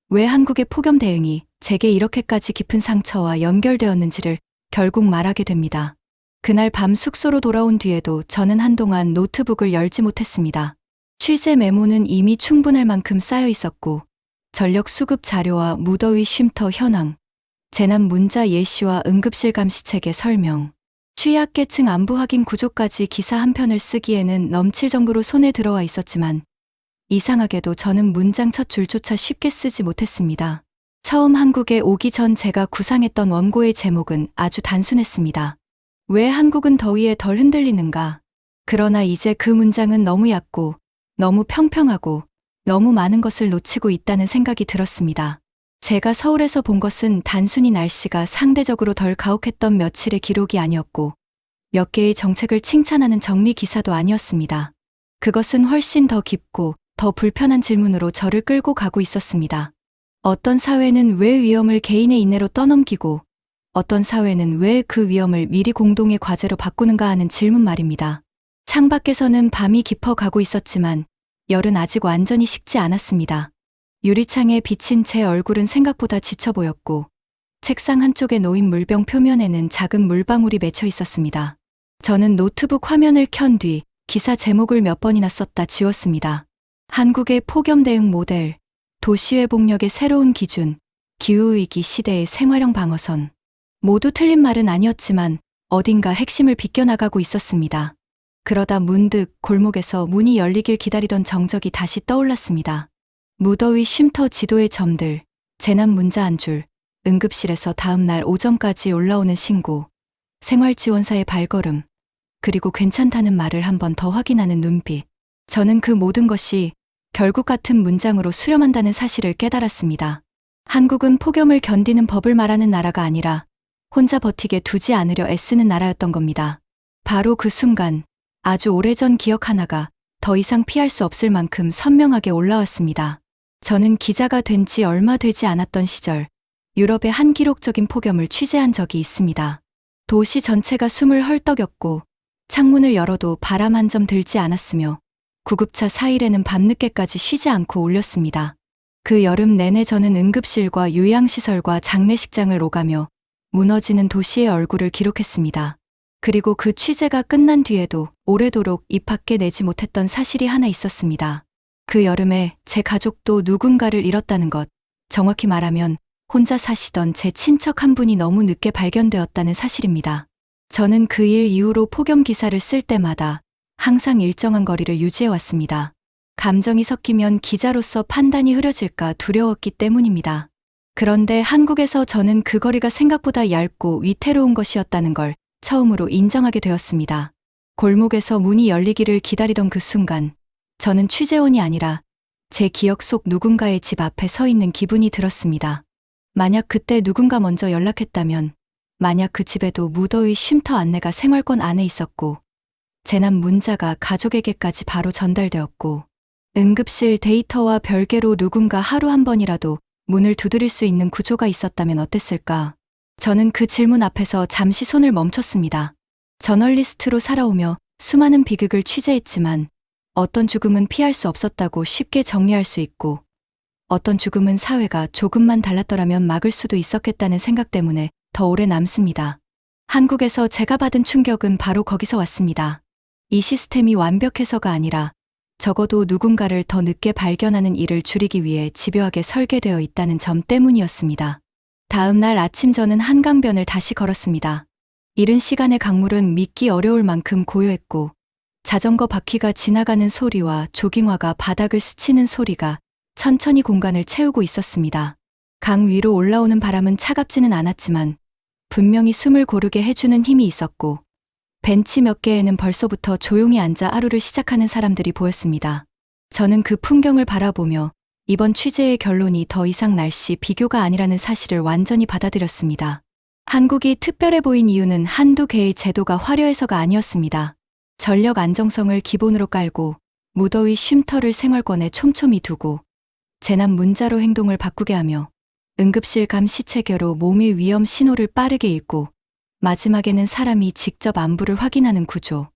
왜 한국의 폭염 대응이 제게 이렇게까지 깊은 상처와 연결되었는지를 결국 말하게 됩니다. 그날 밤 숙소로 돌아온 뒤에도 저는 한동안 노트북을 열지 못했습니다. 취재 메모는 이미 충분할 만큼 쌓여 있었고 전력 수급 자료와 무더위 쉼터 현황, 재난 문자 예시와 응급실 감시 체계 설명, 취약계층 안부 확인 구조까지 기사 한 편을 쓰기에는 넘칠 정도로 손에 들어와 있었지만 이상하게도 저는 문장 첫 줄조차 쉽게 쓰지 못했습니다. 처음 한국에 오기 전 제가 구상했던 원고의 제목은 아주 단순했습니다. 왜 한국은 더위에 덜 흔들리는가? 그러나 이제 그 문장은 너무 얕고 너무 평평하고 너무 많은 것을 놓치고 있다는 생각이 들었습니다. 제가 서울에서 본 것은 단순히 날씨가 상대적으로 덜 가혹했던 며칠의 기록이 아니었고 몇 개의 정책을 칭찬하는 정리 기사도 아니었습니다. 그것은 훨씬 더 깊고 더 불편한 질문으로 저를 끌고 가고 있었습니다. 어떤 사회는 왜 위험을 개인의 인내로 떠넘기고 어떤 사회는 왜 그 위험을 미리 공동의 과제로 바꾸는가 하는 질문 말입니다. 창밖에서는 밤이 깊어가고 있었지만 열은 아직 완전히 식지 않았습니다. 유리창에 비친 제 얼굴은 생각보다 지쳐 보였고 책상 한쪽에 놓인 물병 표면에는 작은 물방울이 맺혀 있었습니다. 저는 노트북 화면을 켠 뒤 기사 제목을 몇 번이나 썼다 지웠습니다. 한국의 폭염 대응 모델, 도시회복력의 새로운 기준, 기후위기 시대의 생활형 방어선. 모두 틀린 말은 아니었지만 어딘가 핵심을 비껴나가고 있었습니다. 그러다 문득 골목에서 문이 열리길 기다리던 정적이 다시 떠올랐습니다. 무더위 쉼터 지도의 점들, 재난 문자 한 줄, 응급실에서 다음 날 오전까지 올라오는 신고, 생활지원사의 발걸음, 그리고 괜찮다는 말을 한 번 더 확인하는 눈빛. 저는 그 모든 것이 결국 같은 문장으로 수렴한다는 사실을 깨달았습니다. 한국은 폭염을 견디는 법을 말하는 나라가 아니라 혼자 버티게 두지 않으려 애쓰는 나라였던 겁니다. 바로 그 순간 아주 오래전 기억 하나가 더 이상 피할 수 없을 만큼 선명하게 올라왔습니다. 저는 기자가 된 지 얼마 되지 않았던 시절 유럽의 한 기록적인 폭염을 취재한 적이 있습니다. 도시 전체가 숨을 헐떡였고 창문을 열어도 바람 한 점 들지 않았으며 구급차 사일에는 밤늦게까지 쉬지 않고 울렸습니다. 그 여름 내내 저는 응급실과 요양시설과 장례식장을 오가며 무너지는 도시의 얼굴을 기록했습니다. 그리고 그 취재가 끝난 뒤에도 오래도록 입 밖에 내지 못했던 사실이 하나 있었습니다. 그 여름에 제 가족도 누군가를 잃었다는 것, 정확히 말하면 혼자 사시던 제 친척 한 분이 너무 늦게 발견되었다는 사실입니다. 저는 그 일 이후로 폭염 기사를 쓸 때마다 항상 일정한 거리를 유지해왔습니다. 감정이 섞이면 기자로서 판단이 흐려질까 두려웠기 때문입니다. 그런데 한국에서 저는 그 거리가 생각보다 얇고 위태로운 것이었다는 걸 처음으로 인정하게 되었습니다. 골목에서 문이 열리기를 기다리던 그 순간, 저는 취재원이 아니라 제 기억 속 누군가의 집 앞에 서 있는 기분이 들었습니다. 만약 그때 누군가 먼저 연락했다면, 만약 그 집에도 무더위 쉼터 안내가 생활권 안에 있었고, 재난 문자가 가족에게까지 바로 전달되었고, 응급실 데이터와 별개로 누군가 하루 한 번이라도 문을 두드릴 수 있는 구조가 있었다면 어땠을까? 저는 그 질문 앞에서 잠시 손을 멈췄습니다. 저널리스트로 살아오며 수많은 비극을 취재했지만 어떤 죽음은 피할 수 없었다고 쉽게 정리할 수 있고 어떤 죽음은 사회가 조금만 달랐더라면 막을 수도 있었겠다는 생각 때문에 더 오래 남습니다. 한국에서 제가 받은 충격은 바로 거기서 왔습니다. 이 시스템이 완벽해서가 아니라 적어도 누군가를 더 늦게 발견하는 일을 줄이기 위해 집요하게 설계되어 있다는 점 때문이었습니다. 다음 날 아침 저는 한강변을 다시 걸었습니다. 이른 시간의 강물은 믿기 어려울 만큼 고요했고 자전거 바퀴가 지나가는 소리와 조깅화가 바닥을 스치는 소리가 천천히 공간을 채우고 있었습니다. 강 위로 올라오는 바람은 차갑지는 않았지만 분명히 숨을 고르게 해주는 힘이 있었고 벤치 몇 개에는 벌써부터 조용히 앉아 하루를 시작하는 사람들이 보였습니다. 저는 그 풍경을 바라보며 이번 취재의 결론이 더 이상 날씨 비교가 아니라는 사실을 완전히 받아들였습니다. 한국이 특별해 보인 이유는 한두 개의 제도가 화려해서가 아니었습니다. 전력 안정성을 기본으로 깔고 무더위 쉼터를 생활권에 촘촘히 두고 재난 문자로 행동을 바꾸게 하며 응급실 감시 체계로 몸의 위험 신호를 빠르게 읽고 마지막에는 사람이 직접 안부를 확인하는 구조.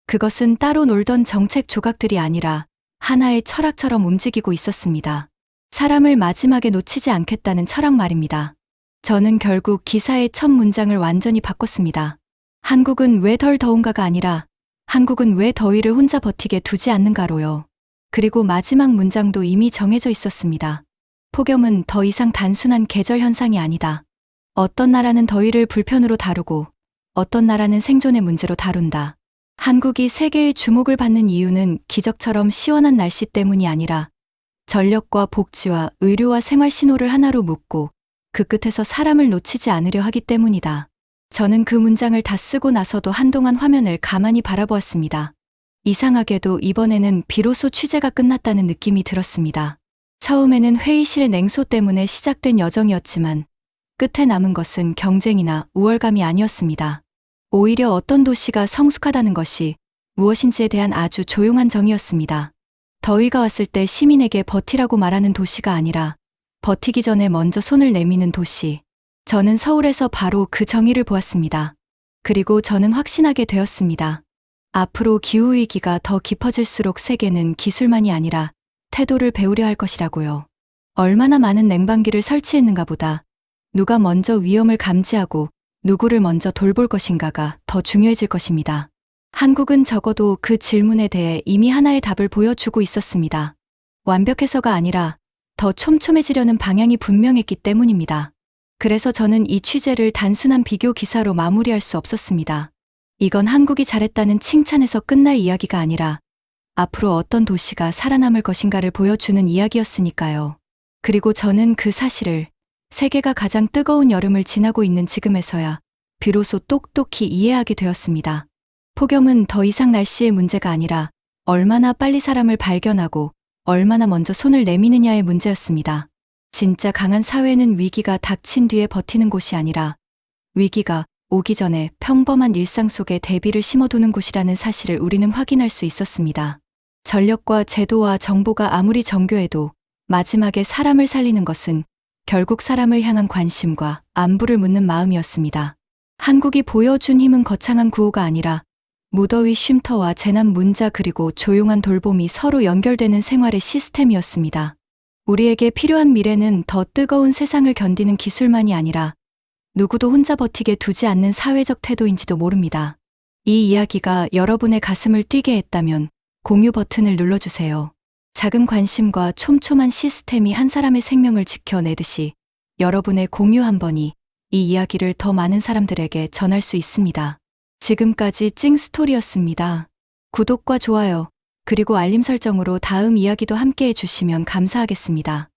그것은 따로 놀던 정책 조각들이 아니라 하나의 철학처럼 움직이고 있었습니다. 사람을 마지막에 놓치지 않겠다는 철학 말입니다. 저는 결국 기사의 첫 문장을 완전히 바꿨습니다. 한국은 왜 덜 더운가가 아니라 한국은 왜 더위를 혼자 버티게 두지 않는가로요. 그리고 마지막 문장도 이미 정해져 있었습니다. 폭염은 더 이상 단순한 계절 현상이 아니다. 어떤 나라는 더위를 불편으로 다루고 어떤 나라는 생존의 문제로 다룬다. 한국이 세계의 주목을 받는 이유는 기적처럼 시원한 날씨 때문이 아니라 전력과 복지와 의료와 생활 신호를 하나로 묶고 그 끝에서 사람을 놓치지 않으려 하기 때문이다. 저는 그 문장을 다 쓰고 나서도 한동안 화면을 가만히 바라보았습니다. 이상하게도 이번에는 비로소 취재가 끝났다는 느낌이 들었습니다. 처음에는 회의실의 냉소 때문에 시작된 여정이었지만 끝에 남은 것은 경쟁이나 우월감이 아니었습니다. 오히려 어떤 도시가 성숙하다는 것이 무엇인지에 대한 아주 조용한 정의였습니다. 더위가 왔을 때 시민에게 버티라고 말하는 도시가 아니라 버티기 전에 먼저 손을 내미는 도시. 저는 서울에서 바로 그 정의를 보았습니다. 그리고 저는 확신하게 되었습니다. 앞으로 기후위기가 더 깊어질수록 세계는 기술만이 아니라 태도를 배우려 할 것이라고요. 얼마나 많은 냉방기를 설치했는가 보다 누가 먼저 위험을 감지하고 누구를 먼저 돌볼 것인가가 더 중요해질 것입니다. 한국은 적어도 그 질문에 대해 이미 하나의 답을 보여주고 있었습니다. 완벽해서가 아니라 더 촘촘해지려는 방향이 분명했기 때문입니다. 그래서 저는 이 취재를 단순한 비교 기사로 마무리할 수 없었습니다. 이건 한국이 잘했다는 칭찬에서 끝날 이야기가 아니라 앞으로 어떤 도시가 살아남을 것인가를 보여주는 이야기였으니까요. 그리고 저는 그 사실을 세계가 가장 뜨거운 여름을 지나고 있는 지금에서야 비로소 똑똑히 이해하게 되었습니다. 폭염은 더 이상 날씨의 문제가 아니라 얼마나 빨리 사람을 발견하고 얼마나 먼저 손을 내미느냐의 문제였습니다. 진짜 강한 사회는 위기가 닥친 뒤에 버티는 곳이 아니라 위기가 오기 전에 평범한 일상 속에 대비를 심어두는 곳이라는 사실을 우리는 확인할 수 있었습니다. 전력과 제도와 정보가 아무리 정교해도 마지막에 사람을 살리는 것은 결국 사람을 향한 관심과 안부를 묻는 마음이었습니다. 한국이 보여준 힘은 거창한 구호가 아니라 무더위 쉼터와 재난 문자 그리고 조용한 돌봄이 서로 연결되는 생활의 시스템이었습니다. 우리에게 필요한 미래는 더 뜨거운 세상을 견디는 기술만이 아니라 누구도 혼자 버티게 두지 않는 사회적 태도인지도 모릅니다. 이 이야기가 여러분의 가슴을 뛰게 했다면 공유 버튼을 눌러주세요. 작은 관심과 촘촘한 시스템이 한 사람의 생명을 지켜내듯이 여러분의 공유 한 번이 이 이야기를 더 많은 사람들에게 전할 수 있습니다. 지금까지 찡스토리였습니다. 구독과 좋아요, 그리고 알림 설정으로 다음 이야기도 함께 해주시면 감사하겠습니다.